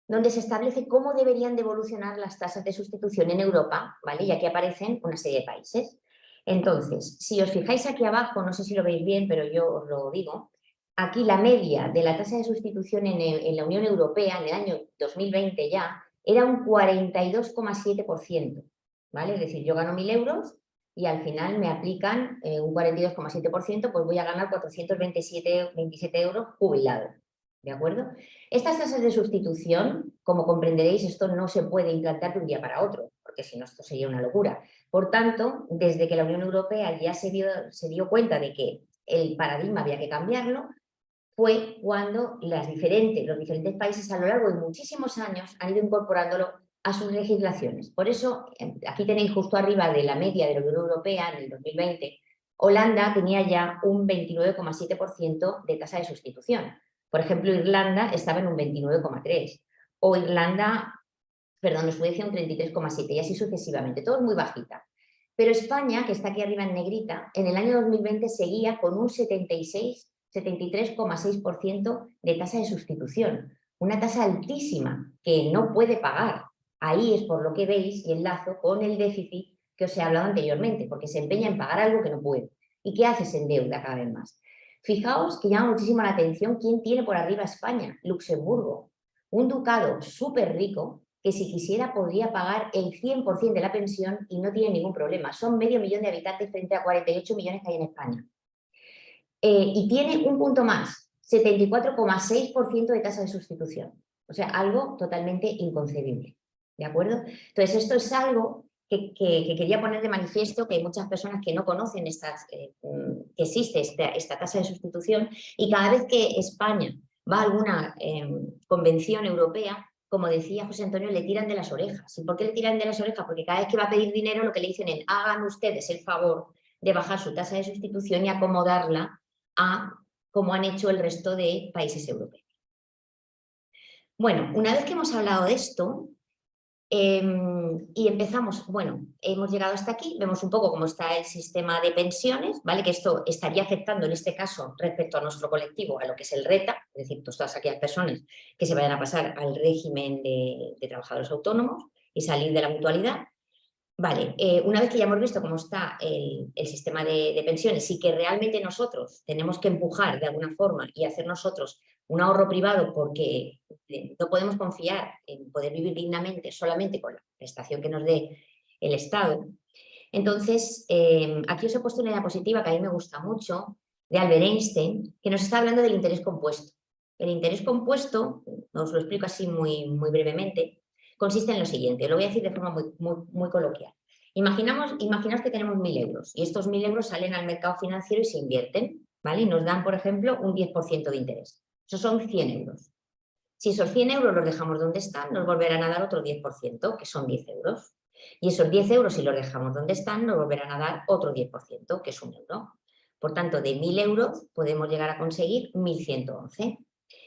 donde se establece cómo deberían de evolucionar las tasas de sustitución en Europa, ¿vale? Y aquí aparecen una serie de países. Entonces, si os fijáis aquí abajo, no sé si lo veis bien, pero yo os lo digo, aquí la media de la tasa de sustitución en la Unión Europea en el año 2020 ya era un 42,7%, ¿vale? Es decir, yo gano 1.000 euros y al final me aplican un 42,7%, pues voy a ganar 427 euros jubilado, ¿de acuerdo? Estas tasas de sustitución, como comprenderéis, esto no se puede implantar de un día para otro, porque si no esto sería una locura. Por tanto, desde que la Unión Europea ya se dio cuenta de que el paradigma había que cambiarlo, fue cuando los diferentes países a lo largo de muchísimos años han ido incorporándolo a sus legislaciones. Por eso, aquí tenéis justo arriba de la media de la Unión Europea en el 2020, Holanda tenía ya un 29,7% de tasa de sustitución. Por ejemplo, Irlanda estaba en un 29,3%, o Suecia un 33,7%, y así sucesivamente, todo muy bajita. Pero España, que está aquí arriba en negrita, en el año 2020 seguía con un 73,6% de tasa de sustitución, una tasa altísima que no puede pagar. Ahí es por lo que veis y enlazo con el déficit que os he hablado anteriormente, porque se empeña en pagar algo que no puede. ¿Y qué hace? Se endeuda cada vez más. Fijaos que llama muchísimo la atención quién tiene por arriba a España, Luxemburgo, un ducado súper rico que si quisiera podría pagar el 100% de la pensión y no tiene ningún problema. Son 500.000 de habitantes frente a 48 millones que hay en España. Y tiene un punto más, 74,6% de tasa de sustitución. O sea, algo totalmente inconcebible. ¿De acuerdo? Entonces, esto es algo que quería poner de manifiesto, que hay muchas personas que no conocen que existe esta tasa de sustitución, y cada vez que España va a alguna convención europea, como decía José Antonio, le tiran de las orejas. ¿Y por qué le tiran de las orejas? Porque cada vez que va a pedir dinero lo que le dicen es: hagan ustedes el favor de bajar su tasa de sustitución y acomodarla a como han hecho el resto de países europeos. Bueno, una vez que hemos hablado de esto y empezamos, bueno, hemos llegado hasta aquí, vemos un poco cómo está el sistema de pensiones, ¿vale? Que esto estaría afectando en este caso respecto a nuestro colectivo, a lo que es el RETA, es decir, todas aquellas personas que se vayan a pasar al régimen de trabajadores autónomos y salir de la mutualidad. Vale, una vez que ya hemos visto cómo está el sistema de pensiones y que realmente nosotros tenemos que empujar de alguna forma y hacer nosotros un ahorro privado, porque no podemos confiar en poder vivir dignamente solamente con la prestación que nos dé el Estado. Entonces, aquí os he puesto una diapositiva que a mí me gusta mucho, de Albert Einstein, que nos está hablando del interés compuesto. El interés compuesto, os lo explico así muy brevemente, consiste en lo siguiente, lo voy a decir de forma muy coloquial. Imaginaos que tenemos 1.000 euros y estos 1.000 euros salen al mercado financiero y se invierten, ¿vale? Y nos dan, por ejemplo, un 10% de interés. Esos son 100 euros. Si esos 100 euros los dejamos donde están, nos volverán a dar otro 10%, que son 10 euros. Y esos 10 euros, si los dejamos donde están, nos volverán a dar otro 10%, que es 1 euro. Por tanto, de 1.000 euros podemos llegar a conseguir 1.111.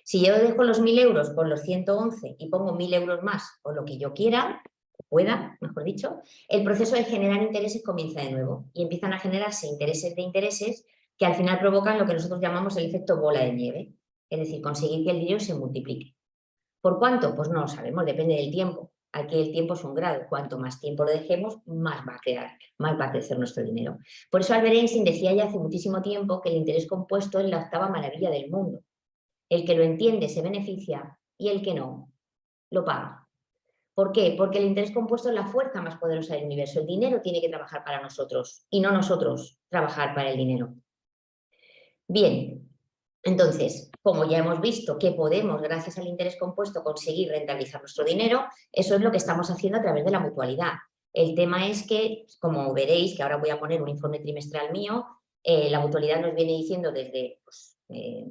Si yo dejo los 1.000 euros con los 111 y pongo 1.000 euros más o lo que yo quiera, o pueda, mejor dicho, el proceso de generar intereses comienza de nuevo y empiezan a generarse intereses de intereses que al final provocan lo que nosotros llamamos el efecto bola de nieve, es decir, conseguir que el dinero se multiplique. ¿Por cuánto? Pues no lo sabemos, depende del tiempo. Aquí el tiempo es un grado, cuanto más tiempo lo dejemos, más va a crecer nuestro dinero. Por eso Albert Einstein decía ya hace muchísimo tiempo que el interés compuesto es la octava maravilla del mundo. El que lo entiende se beneficia y el que no, lo paga. ¿Por qué? Porque el interés compuesto es la fuerza más poderosa del universo. El dinero tiene que trabajar para nosotros y no nosotros trabajar para el dinero. Bien, entonces, como ya hemos visto que podemos, gracias al interés compuesto, conseguir rentabilizar nuestro dinero, eso es lo que estamos haciendo a través de la mutualidad. El tema es que, como veréis, que ahora voy a poner un informe trimestral mío, la mutualidad nos viene diciendo desde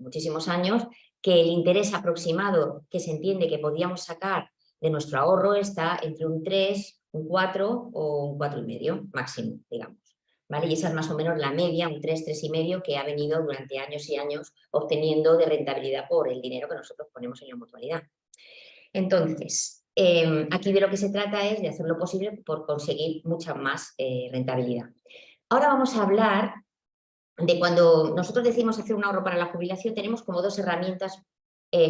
muchísimos años que el interés aproximado que se entiende que podíamos sacar de nuestro ahorro está entre un 3, un 4 o un 4,5 máximo, digamos. ¿Vale? Y esa es más o menos la media, un 3, 3,5 que ha venido durante años y años obteniendo de rentabilidad por el dinero que nosotros ponemos en la mutualidad. Entonces, aquí de lo que se trata es de hacer lo posible por conseguir mucha más rentabilidad. Ahora vamos a hablar de cuando nosotros decimos hacer un ahorro para la jubilación, tenemos como dos herramientas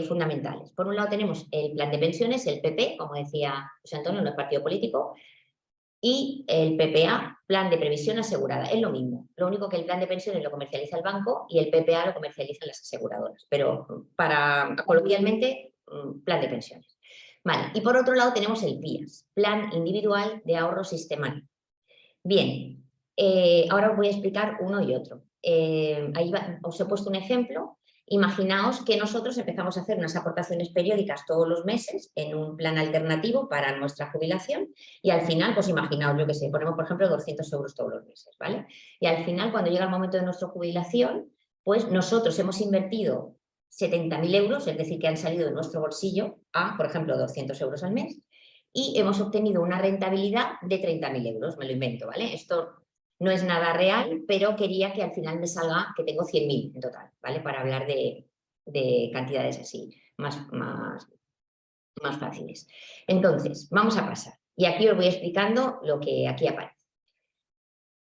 fundamentales. Por un lado tenemos el plan de pensiones, el PP, como decía José Antonio, no es partido político, y el PPA, plan de previsión asegurada, es lo mismo. Lo único que el plan de pensiones lo comercializa el banco y el PPA lo comercializan las aseguradoras, pero coloquialmente, plan de pensiones. Vale, y por otro lado tenemos el PIAS, plan individual de ahorro sistemático. Bien, ahora os voy a explicar uno y otro. Os he puesto un ejemplo. Imaginaos que nosotros empezamos a hacer unas aportaciones periódicas todos los meses en un plan alternativo para nuestra jubilación y al final, pues imaginaos, yo que sé, ponemos por ejemplo 200 euros todos los meses, ¿vale? Y al final, cuando llega el momento de nuestra jubilación, pues nosotros hemos invertido 70.000 euros, es decir, que han salido de nuestro bolsillo a, por ejemplo, 200 euros al mes. y hemos obtenido una rentabilidad de 30.000 euros, me lo invento, ¿vale? Esto no es nada real, pero quería que al final me salga que tengo 100.000 en total, ¿vale? Para hablar de cantidades así, más fáciles. Entonces, vamos a pasar. Y aquí os voy explicando lo que aquí aparece.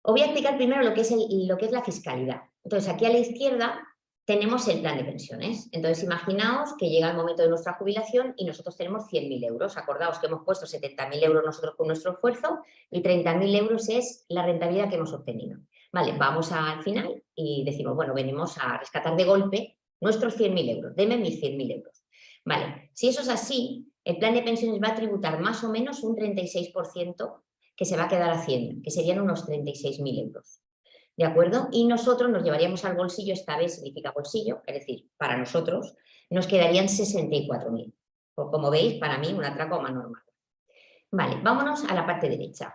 Os voy a explicar primero lo que es la fiscalidad. Entonces, aquí a la izquierda tenemos el plan de pensiones. Entonces, imaginaos que llega el momento de nuestra jubilación y nosotros tenemos 100.000 euros. Acordaos que hemos puesto 70.000 euros nosotros con nuestro esfuerzo y 30.000 euros es la rentabilidad que hemos obtenido. Vale, vamos al final y decimos, bueno, venimos a rescatar de golpe nuestros 100.000 euros. Deme mis 100.000 euros. Vale, si eso es así, el plan de pensiones va a tributar más o menos un 36% que se va a quedar Hacienda, que serían unos 36.000 euros. ¿De acuerdo? Y nosotros nos llevaríamos al bolsillo, esta vez significa bolsillo, es decir, para nosotros, nos quedarían 64.000. Pues como veis, para mí, un atraco más normal. Vale, vámonos a la parte derecha.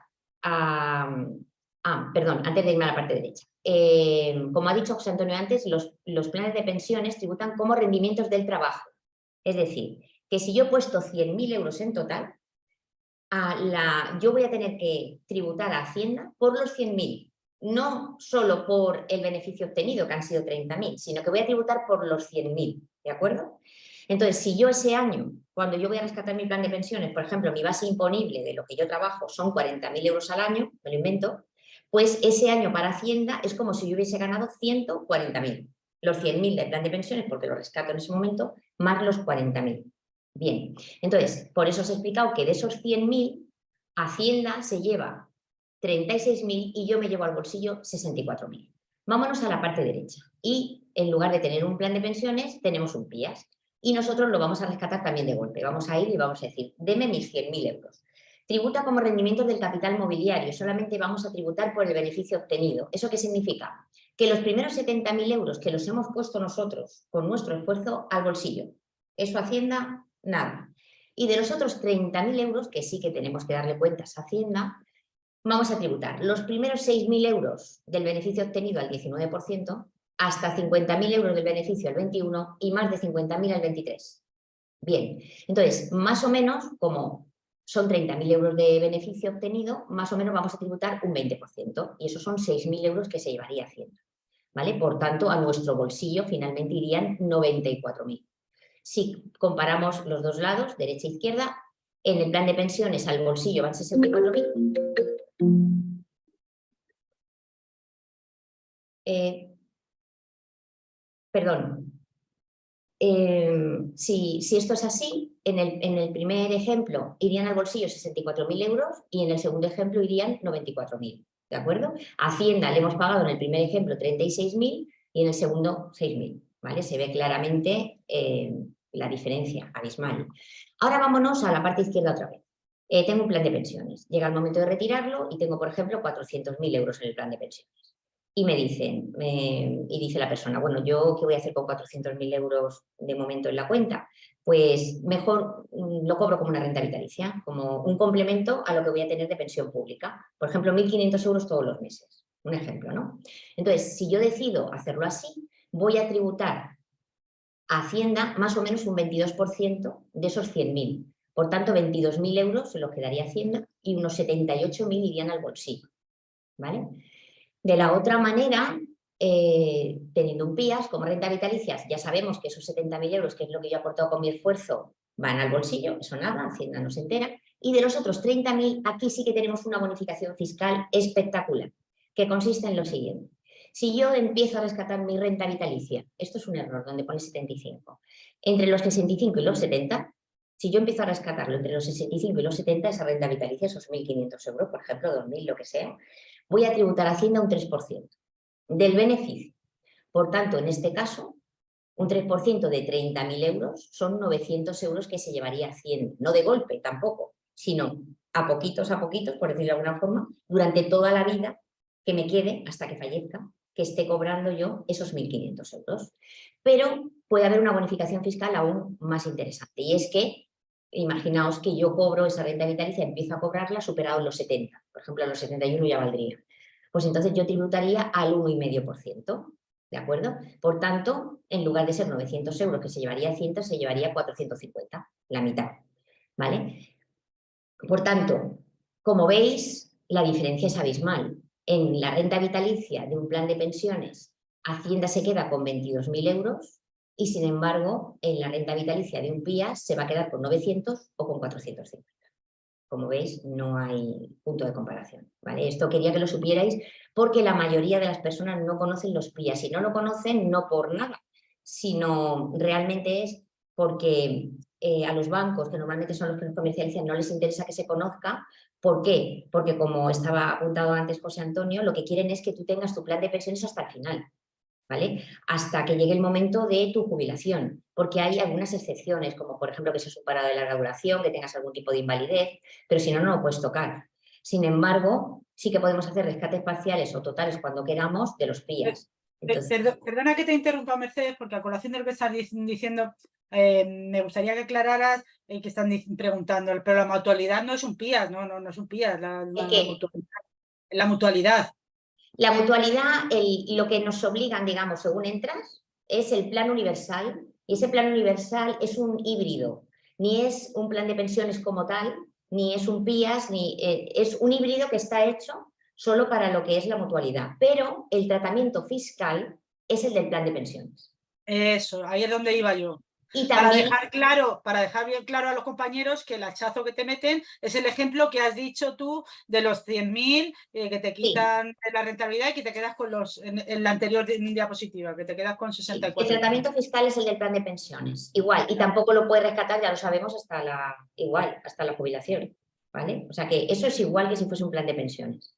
Perdón, antes de irme a la parte derecha. Como ha dicho José Antonio antes, los planes de pensiones tributan como rendimientos del trabajo. Es decir, que si yo he puesto 100.000 euros en total, yo voy a tener que tributar a Hacienda por los 100.000, no solo por el beneficio obtenido, que han sido 30.000, sino que voy a tributar por los 100.000, ¿de acuerdo? Entonces, si yo ese año, cuando yo voy a rescatar mi plan de pensiones, por ejemplo, mi base imponible de lo que yo trabajo son 40.000 euros al año, me lo invento, pues ese año para Hacienda es como si yo hubiese ganado 140.000. Los 100.000 del plan de pensiones, porque lo rescato en ese momento, más los 40.000. Bien, entonces, por eso os he explicado que de esos 100.000, Hacienda se lleva 36.000 y yo me llevo al bolsillo 64.000. Vámonos a la parte derecha. Y en lugar de tener un plan de pensiones, tenemos un PIAS. Y nosotros lo vamos a rescatar también de golpe. Vamos a ir y vamos a decir, deme mis 100.000 euros. Tributa como rendimiento del capital mobiliario. Solamente vamos a tributar por el beneficio obtenido. ¿Eso qué significa? Que los primeros 70.000 euros que los hemos puesto nosotros con nuestro esfuerzo al bolsillo. Eso Hacienda, nada. Y de los otros 30.000 euros, que sí que tenemos que darle cuentas a Hacienda, vamos a tributar los primeros 6.000 euros del beneficio obtenido al 19%, hasta 50.000 euros del beneficio al 21% y más de 50.000 al 23%. Bien, entonces, más o menos, como son 30.000 euros de beneficio obtenido, más o menos vamos a tributar un 20%, y esos son 6.000 euros que se llevaría Hacienda, ¿vale? Por tanto, a nuestro bolsillo finalmente irían 94.000. Si comparamos los dos lados, derecha e izquierda, en el plan de pensiones al bolsillo van 64.000. Perdón. Si esto es así, en el primer ejemplo irían al bolsillo 64.000 euros y en el segundo ejemplo irían 94.000. ¿De acuerdo? A Hacienda le hemos pagado en el primer ejemplo 36.000 y en el segundo 6.000. ¿Vale? Se ve claramente la diferencia abismal. Ahora vámonos a la parte izquierda otra vez. Tengo un plan de pensiones. Llega el momento de retirarlo y tengo, por ejemplo, 400.000 euros en el plan de pensiones. Y me dicen, y dice la persona, bueno, ¿yo qué voy a hacer con 400.000 euros de momento en la cuenta? Pues mejor lo cobro como una renta vitalicia, como un complemento a lo que voy a tener de pensión pública. Por ejemplo, 1.500 euros todos los meses. Un ejemplo, ¿no? Entonces, si yo decido hacerlo así, voy a tributar a Hacienda más o menos un 22% de esos 100.000. Por tanto, 22.000 euros se los quedaría Hacienda y unos 78.000 irían al bolsillo. ¿Vale? De la otra manera, teniendo un PIAS como renta vitalicia, ya sabemos que esos 70.000 euros, que es lo que yo he aportado con mi esfuerzo, van al bolsillo, eso nada, Hacienda no se entera. Y de los otros 30.000, aquí sí que tenemos una bonificación fiscal espectacular, que consiste en lo siguiente. Si yo empiezo a rescatar mi renta vitalicia, esto es un error donde pone 75, entre los 65 y los 70, si yo empiezo a rescatarlo entre los 65 y los 70, esa renta vitalicia, esos 1.500 euros, por ejemplo, 2.000, lo que sea, voy a tributar a Hacienda un 3% del beneficio. Por tanto, en este caso, un 3% de 30.000 euros son 900 euros que se llevaría Hacienda. No de golpe tampoco, sino a poquitos, por decirlo de alguna forma, durante toda la vida que me quede hasta que fallezca, que esté cobrando yo esos 1.500 euros. Pero puede haber una bonificación fiscal aún más interesante, y es que imaginaos que yo cobro esa renta vitalicia, empiezo a cobrarla superado los 70, por ejemplo a los 71 ya valdría. Pues entonces yo tributaría al 1,5%, ¿de acuerdo? Por tanto, en lugar de ser 900 euros que se llevaría Hacienda, se llevaría 450, la mitad, ¿vale? Por tanto, como veis, la diferencia es abismal. En la renta vitalicia de un plan de pensiones, Hacienda se queda con 22.000 euros y, sin embargo, en la renta vitalicia de un PIAS se va a quedar con 900 o con 450. Como veis, no hay punto de comparación, ¿vale? Esto quería que lo supierais porque la mayoría de las personas no conocen los PIAS y no lo conocen no por nada, sino realmente es porque a los bancos, que normalmente son los que nos comercializan, no les interesa que se conozca. ¿Por qué? Porque, como estaba apuntado antes José Antonio, lo que quieren es que tú tengas tu plan de pensiones hasta el final, ¿vale? Hasta que llegue el momento de tu jubilación, porque hay algunas excepciones, como por ejemplo que seas un parado de larga duración, que tengas algún tipo de invalidez, pero si no, no lo puedes tocar. Sin embargo, sí que podemos hacer rescates parciales o totales cuando queramos de los PIAs. Entonces, Perdona que te interrumpa, Mercedes, porque a colación de lo que estás diciendo, me gustaría que aclararas que están preguntando, pero la mutualidad no es un PIAS, no es un PIAS, la mutualidad. La mutualidad, lo que nos obligan, digamos, según entras, es el plan universal, y ese plan universal es un híbrido, ni es un plan de pensiones como tal, ni es un PIAS, es un híbrido que está hecho solo para lo que es la mutualidad, pero el tratamiento fiscal es el del plan de pensiones. Eso, ahí es donde iba yo. Y también, para dejar bien claro a los compañeros que el hachazo que te meten es el ejemplo que has dicho tú de los 100.000 que te quitan de la rentabilidad y que te quedas con en la anterior diapositiva, que te quedas con 64. el tratamiento fiscal es el del plan de pensiones, igual, y tampoco lo puedes rescatar, ya lo sabemos, hasta la jubilación, ¿vale? O sea que eso es igual que si fuese un plan de pensiones.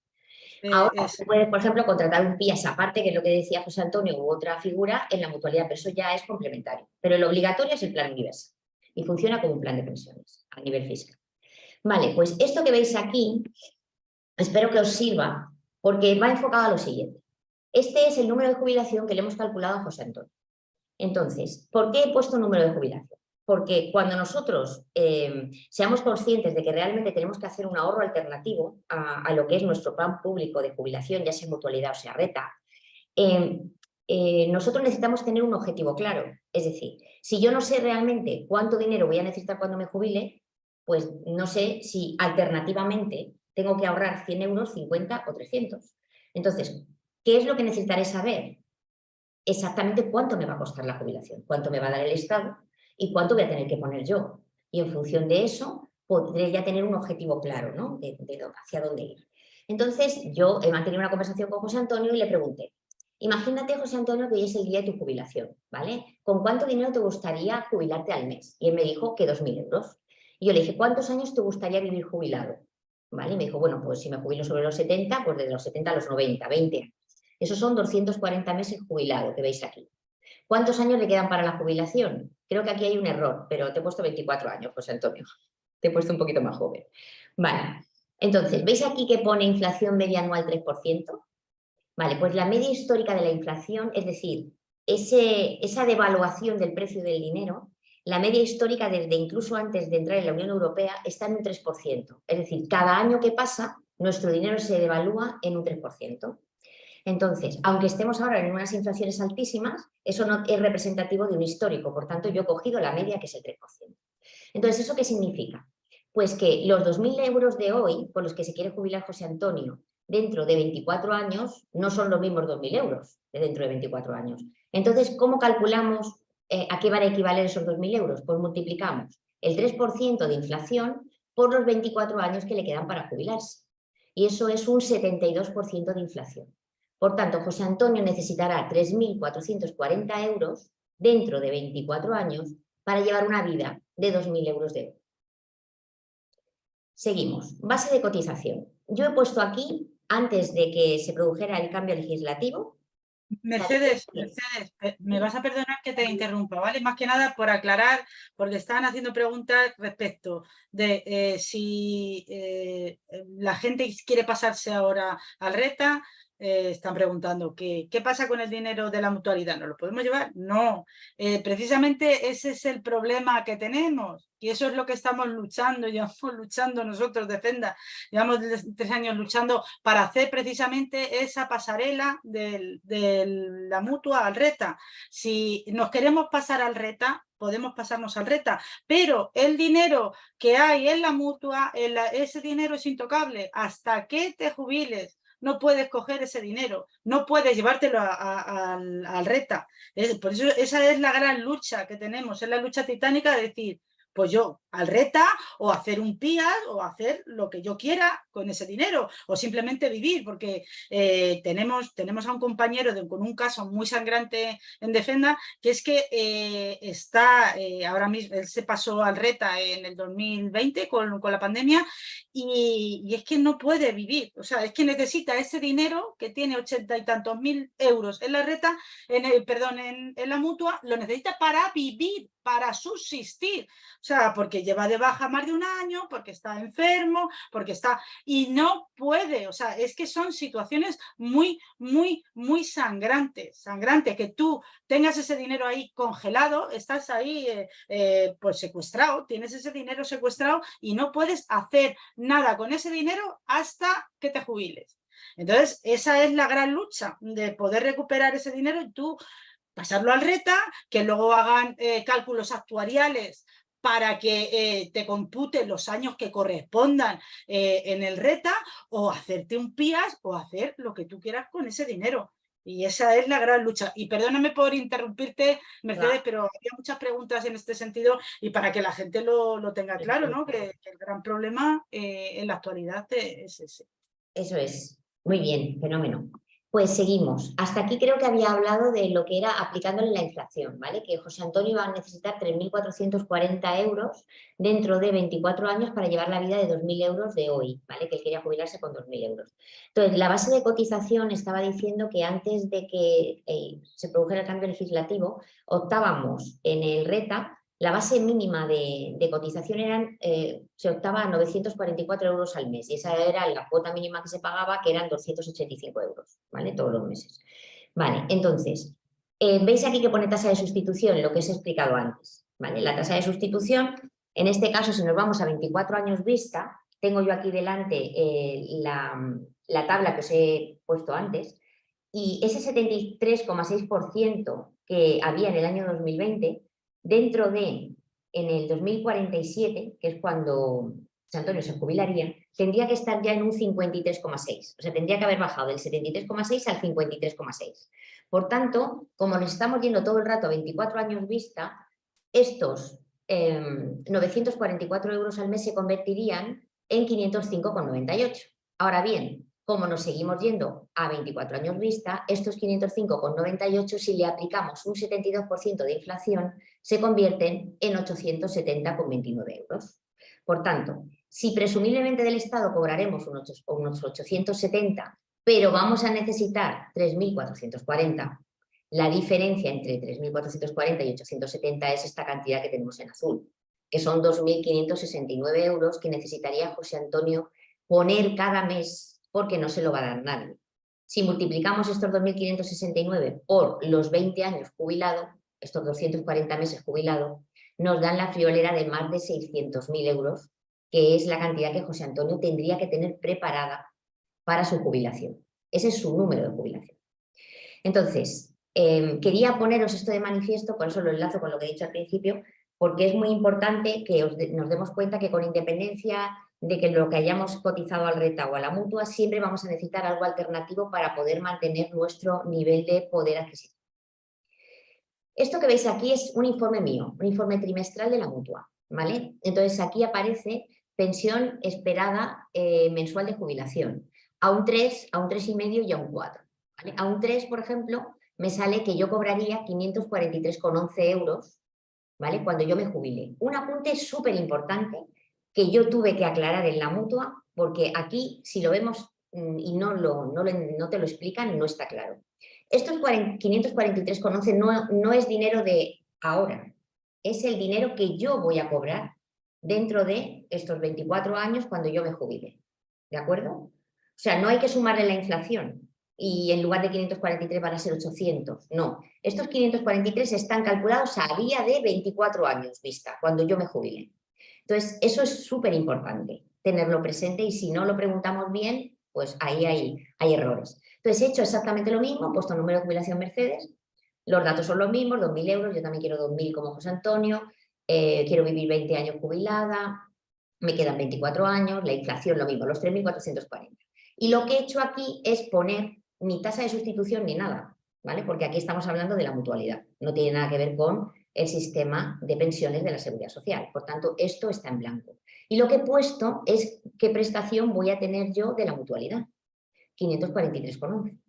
Ahora puedes, por ejemplo, contratar un PIAS aparte, que es lo que decía José Antonio, u otra figura en la mutualidad, pero eso ya es complementario. Pero el obligatorio es el plan universal y funciona como un plan de pensiones a nivel fiscal. Vale, pues esto que veis aquí, espero que os sirva, porque va enfocado a lo siguiente. Este es el número de jubilación que le hemos calculado a José Antonio. Entonces, ¿por qué he puesto número de jubilación? Porque cuando nosotros seamos conscientes de que realmente tenemos que hacer un ahorro alternativo a lo que es nuestro plan público de jubilación, ya sea mutualidad o sea reta, nosotros necesitamos tener un objetivo claro. Es decir, si yo no sé realmente cuánto dinero voy a necesitar cuando me jubile, pues no sé si alternativamente tengo que ahorrar 100 euros, 50 o 300. Entonces, ¿qué es lo que necesitaré saber? Exactamente cuánto me va a costar la jubilación, cuánto me va a dar el Estado y cuánto voy a tener que poner yo. Y en función de eso podré ya tener un objetivo claro, ¿no? De hacia dónde ir. Entonces yo he mantenido una conversación con José Antonio y le pregunté, imagínate, José Antonio, que hoy es el día de tu jubilación, ¿vale? ¿Con cuánto dinero te gustaría jubilarte al mes? Y él me dijo que 2.000 euros. Y yo le dije, ¿cuántos años te gustaría vivir jubilado? ¿Vale? Y me dijo, bueno, pues si me jubilo sobre los 70, pues desde los 70 a los 90, 20 años. Esos son 240 meses jubilado que veis aquí. ¿Cuántos años le quedan para la jubilación? Creo que aquí hay un error, pero te he puesto 24 años, José Antonio. Te he puesto un poquito más joven. Vale. Entonces, ¿veis aquí que pone inflación media anual 3%? Vale, pues la media histórica de la inflación, es decir, esa devaluación del precio del dinero, la media histórica desde incluso antes de entrar en la Unión Europea está en un 3%. Es decir, cada año que pasa, nuestro dinero se devalúa en un 3%. Entonces, aunque estemos ahora en unas inflaciones altísimas, eso no es representativo de un histórico. Por tanto, yo he cogido la media, que es el 3%. Entonces, ¿eso qué significa? Pues que los 2.000 euros de hoy, con los que se quiere jubilar José Antonio, dentro de 24 años, no son los mismos 2.000 euros de dentro de 24 años. Entonces, ¿cómo calculamos a qué van a equivaler esos 2.000 euros? Pues multiplicamos el 3% de inflación por los 24 años que le quedan para jubilarse. Y eso es un 72% de inflación. Por tanto, José Antonio necesitará 3.440 euros dentro de 24 años para llevar una vida de 2.000 euros de oro. Seguimos. Base de cotización. Yo he puesto aquí, antes de que se produjera el cambio legislativo... Mercedes, me vas a perdonar que te interrumpa, ¿vale? Más que nada por aclarar, porque estaban haciendo preguntas respecto de si la gente quiere pasarse ahora al RETA, están preguntando, ¿qué pasa con el dinero de la mutualidad? ¿No lo podemos llevar? No, precisamente ese es el problema que tenemos y eso es lo que estamos luchando, llevamos luchando nosotros, Defenda, llevamos 3 años luchando para hacer precisamente esa pasarela de la mutua al RETA. Si nos queremos pasar al RETA, podemos pasarnos al RETA, pero el dinero que hay en la mutua, ese dinero es intocable hasta que te jubiles. No puedes coger ese dinero, no puedes llevártelo al RETA. Por eso esa es la gran lucha que tenemos, es la lucha titánica de decir, pues yo al RETA o hacer un PIAS o hacer lo que yo quiera con ese dinero o simplemente vivir, porque tenemos a un compañero con un caso muy sangrante en Defenda, que es que está ahora mismo, él se pasó al RETA en el 2020 con la pandemia y es que no puede vivir, o sea, es que necesita ese dinero que tiene 80 y tantos mil euros en la RETA, en la mutua, lo necesita para vivir, para subsistir. O sea, porque lleva de baja más de un año, porque está enfermo, porque está... Y no puede, o sea, es que son situaciones muy, muy, muy sangrantes, que tú tengas ese dinero ahí congelado, estás ahí pues secuestrado, tienes ese dinero secuestrado y no puedes hacer nada con ese dinero hasta que te jubiles. Entonces, esa es la gran lucha de poder recuperar ese dinero y tú pasarlo al RETA, que luego hagan cálculos actuariales para que te computen los años que correspondan en el RETA o hacerte un PIAS o hacer lo que tú quieras con ese dinero. Y esa es la gran lucha. Y perdóname por interrumpirte, Mercedes, pero había muchas preguntas en este sentido y para que la gente lo tenga claro, ¿no? Que el gran problema en la actualidad es ese. Eso es. Muy bien, fenómeno. Pues seguimos. Hasta aquí creo que había hablado de lo que era aplicándole la inflación, ¿vale? Que José Antonio iba a necesitar 3.440 euros dentro de 24 años para llevar la vida de 2.000 euros de hoy, ¿vale? Que él quería jubilarse con 2.000 euros. Entonces, la base de cotización estaba diciendo que antes de que se produjera el cambio legislativo, optábamos en el RETA. La base mínima de cotización se optaba a 944 euros al mes y esa era la cuota mínima que se pagaba, que eran 285 euros, ¿vale? Todos los meses. Vale, entonces, veis aquí que pone tasa de sustitución, lo que os he explicado antes, ¿vale? La tasa de sustitución, en este caso, si nos vamos a 24 años vista, tengo yo aquí delante la tabla que os he puesto antes y ese 73,6% que había en el año 2020, dentro de, en el 2047, que es cuando José Antonio se jubilaría, tendría que estar ya en un 53,6. O sea, tendría que haber bajado del 73,6 al 53,6. Por tanto, como nos estamos yendo todo el rato a 24 años vista, estos 944 euros al mes se convertirían en 505,98. Ahora bien, como nos seguimos yendo a 24 años vista, estos 505,98, si le aplicamos un 72% de inflación, se convierten en 870,29 euros. Por tanto, si presumiblemente del Estado cobraremos unos 870, pero vamos a necesitar 3.440, la diferencia entre 3.440 y 870 es esta cantidad que tenemos en azul, que son 2.569 euros que necesitaría José Antonio poner cada mes, porque no se lo va a dar nadie. Si multiplicamos estos 2.569 por los 20 años jubilado, estos 240 meses jubilado, nos dan la friolera de más de 600.000 euros, que es la cantidad que José Antonio tendría que tener preparada para su jubilación. Ese es su número de jubilación. Entonces, quería poneros esto de manifiesto, por eso lo enlazo con lo que he dicho al principio, porque es muy importante que nos demos cuenta que con independencia de que lo que hayamos cotizado al RETA o a la mutua, siempre vamos a necesitar algo alternativo para poder mantener nuestro nivel de poder adquisitivo. Esto que veis aquí es un informe mío, un informe trimestral de la mutua, ¿vale? Entonces aquí aparece pensión esperada mensual de jubilación, a un 3, a un 3,5 y a un 4. ¿Vale? A un 3, por ejemplo, me sale que yo cobraría 543,11 euros, ¿vale? Cuando yo me jubile. Un apunte súper importante que yo tuve que aclarar en la mutua, porque aquí, si lo vemos y no te lo explican, no está claro. Estos 543,11 no es dinero de ahora, es el dinero que yo voy a cobrar dentro de estos 24 años cuando yo me jubile, ¿de acuerdo? O sea, no hay que sumarle la inflación y en lugar de 543 van a ser 800. No, estos 543 están calculados a día de 24 años vista, cuando yo me jubile. Entonces, eso es súper importante, tenerlo presente, y si no lo preguntamos bien, pues ahí hay errores. Entonces, he hecho exactamente lo mismo, he puesto número de jubilación Mercedes, los datos son los mismos, 2.000 euros, yo también quiero 2.000 como José Antonio, quiero vivir 20 años jubilada, me quedan 24 años, la inflación lo mismo, los 3.440. Y lo que he hecho aquí es poner ni tasa de sustitución ni nada, ¿vale? Porque aquí estamos hablando de la mutualidad, no tiene nada que ver con el sistema de pensiones de la Seguridad Social. Por tanto, esto está en blanco. Y lo que he puesto es qué prestación voy a tener yo de la mutualidad, 543,11.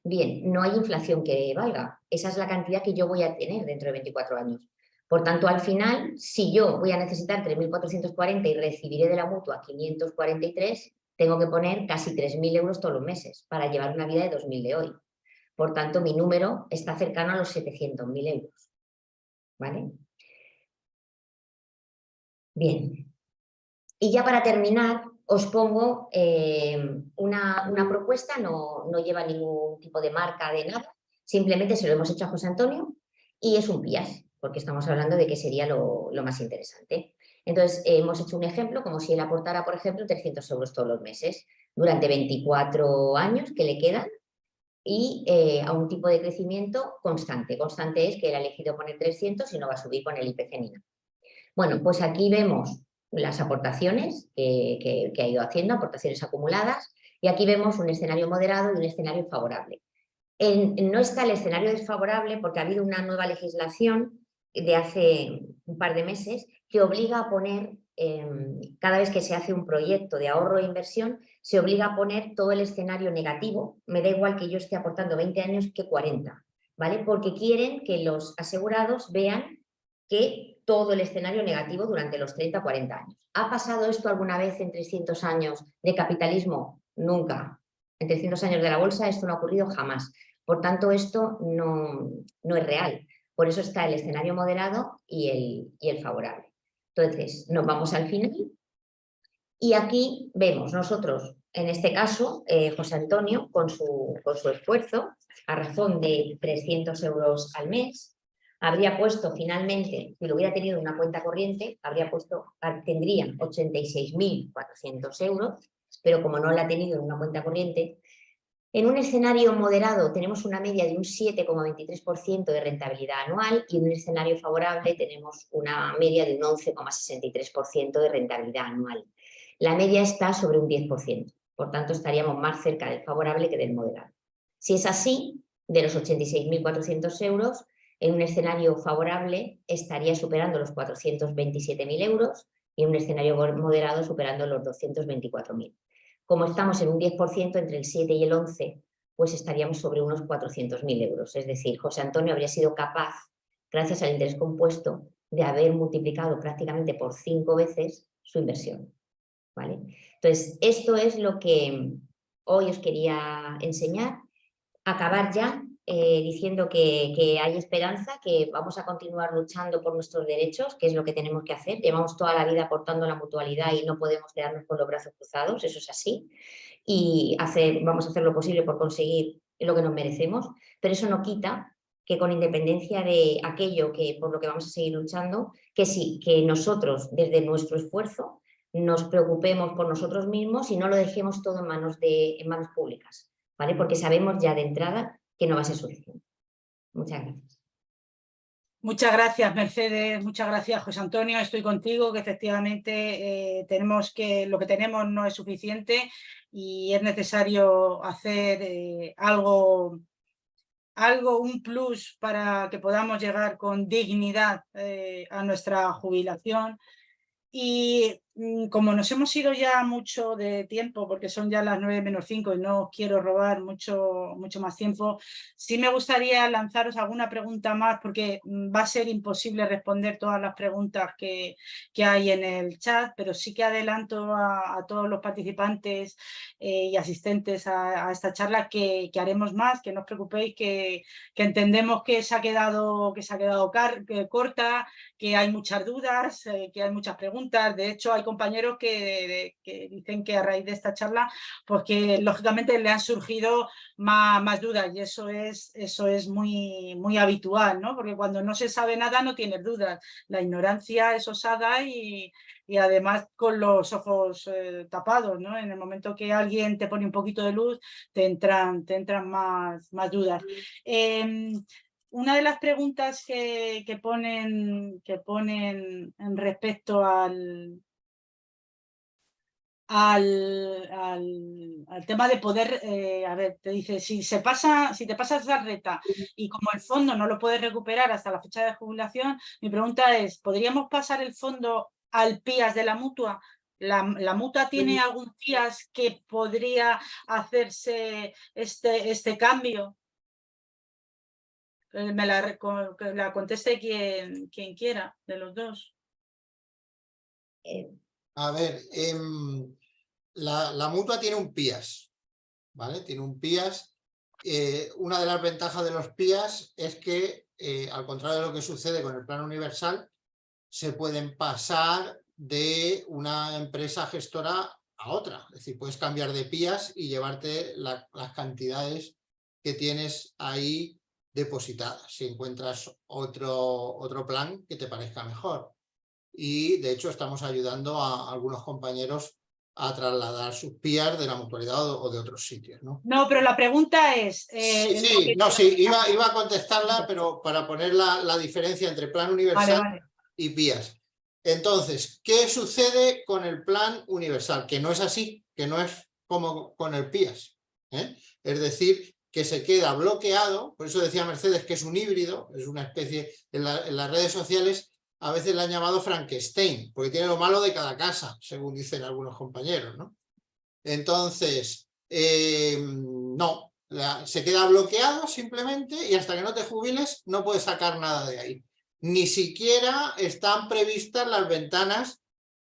Bien, no hay inflación que valga, esa es la cantidad que yo voy a tener dentro de 24 años. Por tanto, al final, si yo voy a necesitar 3.440 y recibiré de la mutua 543, tengo que poner casi 3.000 euros todos los meses para llevar una vida de 2.000 de hoy. Por tanto, mi número está cercano a los 700.000 euros. ¿Vale? Bien. Y ya para terminar, os pongo una propuesta, no lleva ningún tipo de marca de nada, simplemente se lo hemos hecho a José Antonio y es un PIAS, porque estamos hablando de que sería lo más interesante. Entonces, hemos hecho un ejemplo como si él aportara, por ejemplo, 300 euros todos los meses durante 24 años que le quedan y a un tipo de crecimiento constante. Constante es que él ha elegido poner 300 y no va a subir con el IPC ni nada. Bueno, pues aquí vemos las aportaciones que ha ido haciendo, aportaciones acumuladas, y aquí vemos un escenario moderado y un escenario favorable. No está el escenario desfavorable porque ha habido una nueva legislación de hace un par de meses que obliga a poner, cada vez que se hace un proyecto de ahorro e inversión, se obliga a poner todo el escenario negativo, me da igual que yo esté aportando 20 años que 40, ¿vale? Porque quieren que los asegurados vean que todo el escenario negativo durante los 30 o 40 años. ¿Ha pasado esto alguna vez en 300 años de capitalismo? Nunca. En 300 años de la bolsa esto no ha ocurrido jamás. Por tanto, esto no es real. Por eso está el escenario moderado y el favorable. Entonces, nos vamos al final y aquí vemos nosotros, en este caso, José Antonio, con su esfuerzo, a razón de 300 euros al mes, habría puesto finalmente, si lo hubiera tenido en una cuenta corriente, tendría 86.400 euros, pero como no la ha tenido en una cuenta corriente, en un escenario moderado tenemos una media de un 7,23% de rentabilidad anual y en un escenario favorable tenemos una media de un 11,63% de rentabilidad anual. La media está sobre un 10%, por tanto estaríamos más cerca del favorable que del moderado. Si es así, de los 86.400 euros, en un escenario favorable estaría superando los 427.000 euros y en un escenario moderado superando los 224.000. Como estamos en un 10%, entre el 7 y el 11, pues estaríamos sobre unos 400.000 euros. Es decir, José Antonio habría sido capaz, gracias al interés compuesto, de haber multiplicado prácticamente por 5 veces su inversión. ¿Vale? Entonces, esto es lo que hoy os quería enseñar. Acabar ya diciendo que hay esperanza, que vamos a continuar luchando por nuestros derechos, que es lo que tenemos que hacer. Llevamos toda la vida aportando la mutualidad y no podemos quedarnos con los brazos cruzados, eso es así. Y vamos a hacer lo posible por conseguir lo que nos merecemos, pero eso no quita que con independencia de aquello por lo que vamos a seguir luchando, que sí, que nosotros desde nuestro esfuerzo nos preocupemos por nosotros mismos y no lo dejemos todo en manos públicas, ¿vale? Porque sabemos ya de entrada que no va a ser suficiente. Muchas gracias. Muchas gracias, Mercedes, muchas gracias, José Antonio. Estoy contigo, que efectivamente lo que tenemos no es suficiente y es necesario hacer algo, un plus para que podamos llegar con dignidad a nuestra jubilación. Y como nos hemos ido ya mucho de tiempo, porque son ya las 9 menos 5 y no os quiero robar mucho más tiempo, sí me gustaría lanzaros alguna pregunta más, porque va a ser imposible responder todas las preguntas que hay en el chat, pero sí que adelanto a todos los participantes y asistentes a esta charla que haremos más, que no os preocupéis, que entendemos que se ha quedado corta, que hay muchas dudas, que hay muchas preguntas. De hecho, hay hay compañeros que dicen que a raíz de esta charla, pues que lógicamente le han surgido más dudas, y eso es muy habitual, ¿no? Porque cuando no se sabe nada no tienes dudas. La ignorancia es osada y además con los ojos tapados, ¿no? En el momento que alguien te pone un poquito de luz, te entran más dudas. Una de las preguntas que ponen en respecto al tema de poder, a ver, te dice, si te pasas la reta y como el fondo no lo puedes recuperar hasta la fecha de jubilación, mi pregunta es, ¿podríamos pasar el fondo al PIAS de la mutua? ¿La mutua tiene algún PIAS que podría hacerse este cambio? Que la conteste quien quiera, de los dos. A ver, la mutua tiene un PIAS, ¿vale? Tiene un PIAS. Una de las ventajas de los PIAS es que, al contrario de lo que sucede con el plan universal, se pueden pasar de una empresa gestora a otra. Es decir, puedes cambiar de PIAS y llevarte las cantidades que tienes ahí depositadas, si encuentras otro plan que te parezca mejor. Y de hecho estamos ayudando a algunos compañeros a trasladar sus PIAs de la mutualidad o de otros sitios, ¿no? No, pero la pregunta es... iba a contestarla, pero para poner la diferencia entre plan universal y PIAs. Entonces, ¿qué sucede con el plan universal? Que no es así, que no es como con el PIAS, ¿eh? Es decir, que se queda bloqueado, por eso decía Mercedes que es un híbrido, es una especie, en las redes sociales a veces la han llamado Frankenstein, porque tiene lo malo de cada casa, según dicen algunos compañeros, ¿no? Entonces, no, se queda bloqueado simplemente y hasta que no te jubiles no puedes sacar nada de ahí. Ni siquiera están previstas las ventanas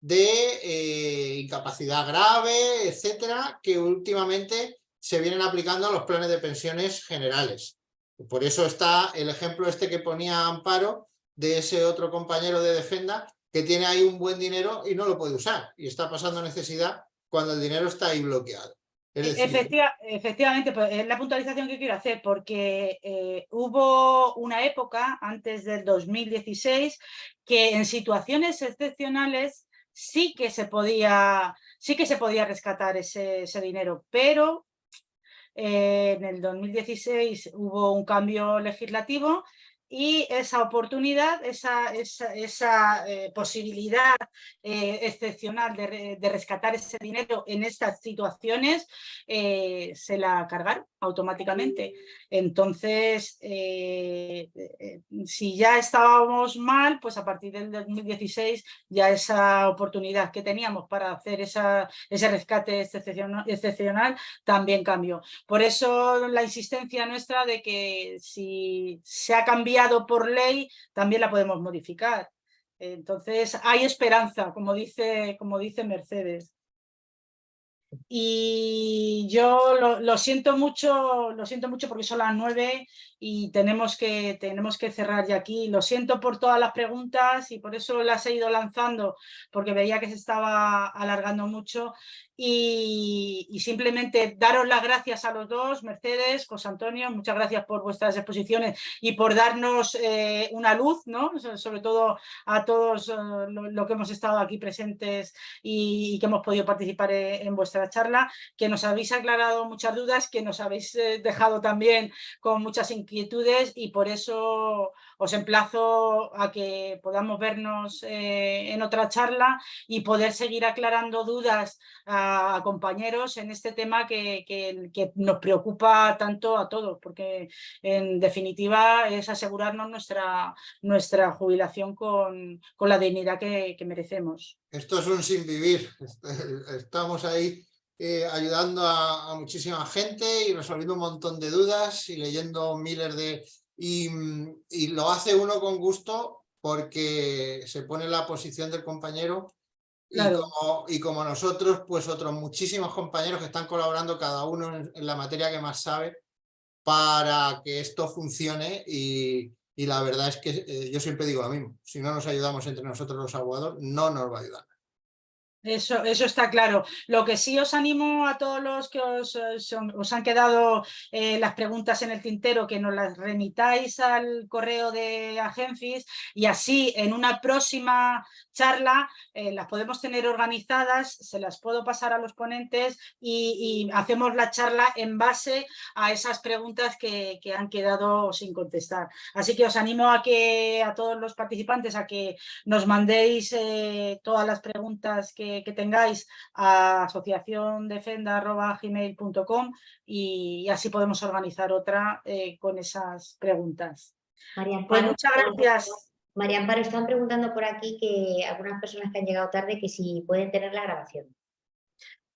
de incapacidad grave, etcétera, que últimamente se vienen aplicando a los planes de pensiones generales. Por eso está el ejemplo este que ponía Amparo de ese otro compañero de Defenda que tiene ahí un buen dinero y no lo puede usar y está pasando necesidad cuando el dinero está ahí bloqueado. Es decir, efectivamente, pues es la puntualización que quiero hacer, porque hubo una época antes del 2016 que en situaciones excepcionales sí que se podía rescatar ese dinero, pero en el 2016 hubo un cambio legislativo y esa oportunidad, esa posibilidad excepcional de rescatar ese dinero en estas situaciones, se la cargaron automáticamente. Entonces, si ya estábamos mal, pues a partir del 2016 ya esa oportunidad que teníamos para hacer ese rescate excepcional también cambió. Por eso la insistencia nuestra de que si se ha cambiado por ley, también la podemos modificar. Entonces hay esperanza, como dice Mercedes. Y yo lo siento mucho porque son las 9 y tenemos que cerrar ya aquí. Lo siento por todas las preguntas y por eso las he ido lanzando, porque veía que se estaba alargando mucho. Y simplemente daros las gracias a los dos, Mercedes, José Antonio, muchas gracias por vuestras exposiciones y por darnos una luz, ¿no? Sobre todo a todos lo que hemos estado aquí presentes y que hemos podido participar en vuestra charla, que nos habéis aclarado muchas dudas, que nos habéis dejado también con muchas inquietudes, y por eso os emplazo a que podamos vernos en otra charla y poder seguir aclarando dudas a compañeros en este tema que nos preocupa tanto a todos, porque en definitiva es asegurarnos nuestra jubilación con la dignidad que merecemos. Esto es un sinvivir, estamos ahí ayudando a muchísima gente y resolviendo un montón de dudas y leyendo miles de... Y lo hace uno con gusto porque se pone en la posición del compañero. Claro. Y como nosotros, pues otros muchísimos compañeros que están colaborando cada uno en la materia que más sabe para que esto funcione y la verdad es que yo siempre digo lo mismo, si no nos ayudamos entre nosotros los abogados, no nos va a ayudar. Eso está claro. Lo que sí os animo a todos los que os han quedado las preguntas en el tintero, que nos las remitáis al correo de Agenfis y así en una próxima charla las podemos tener organizadas, se las puedo pasar a los ponentes y hacemos la charla en base a esas preguntas que han quedado sin contestar. Así que os animo a todos los participantes a que nos mandéis todas las preguntas que tengáis a asociaciondefenda@gmail.com y así podemos organizar otra con esas preguntas. María Pues Amparo, muchas gracias. María Amparo, están preguntando por aquí que algunas personas que han llegado tarde que si pueden tener la grabación.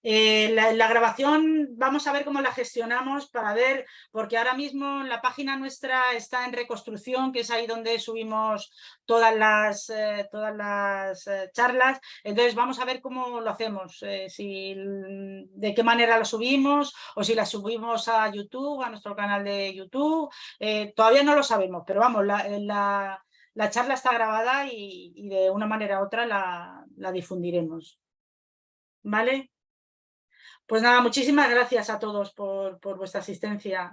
La grabación vamos a ver cómo la gestionamos para ver, porque ahora mismo la página nuestra está en reconstrucción, que es ahí donde subimos todas las charlas. Entonces vamos a ver cómo lo hacemos, de qué manera lo subimos o si la subimos a YouTube, a nuestro canal de YouTube. Todavía no lo sabemos, pero vamos, la charla está grabada y de una manera u otra la difundiremos. ¿Vale? Pues nada, muchísimas gracias a todos por vuestra asistencia.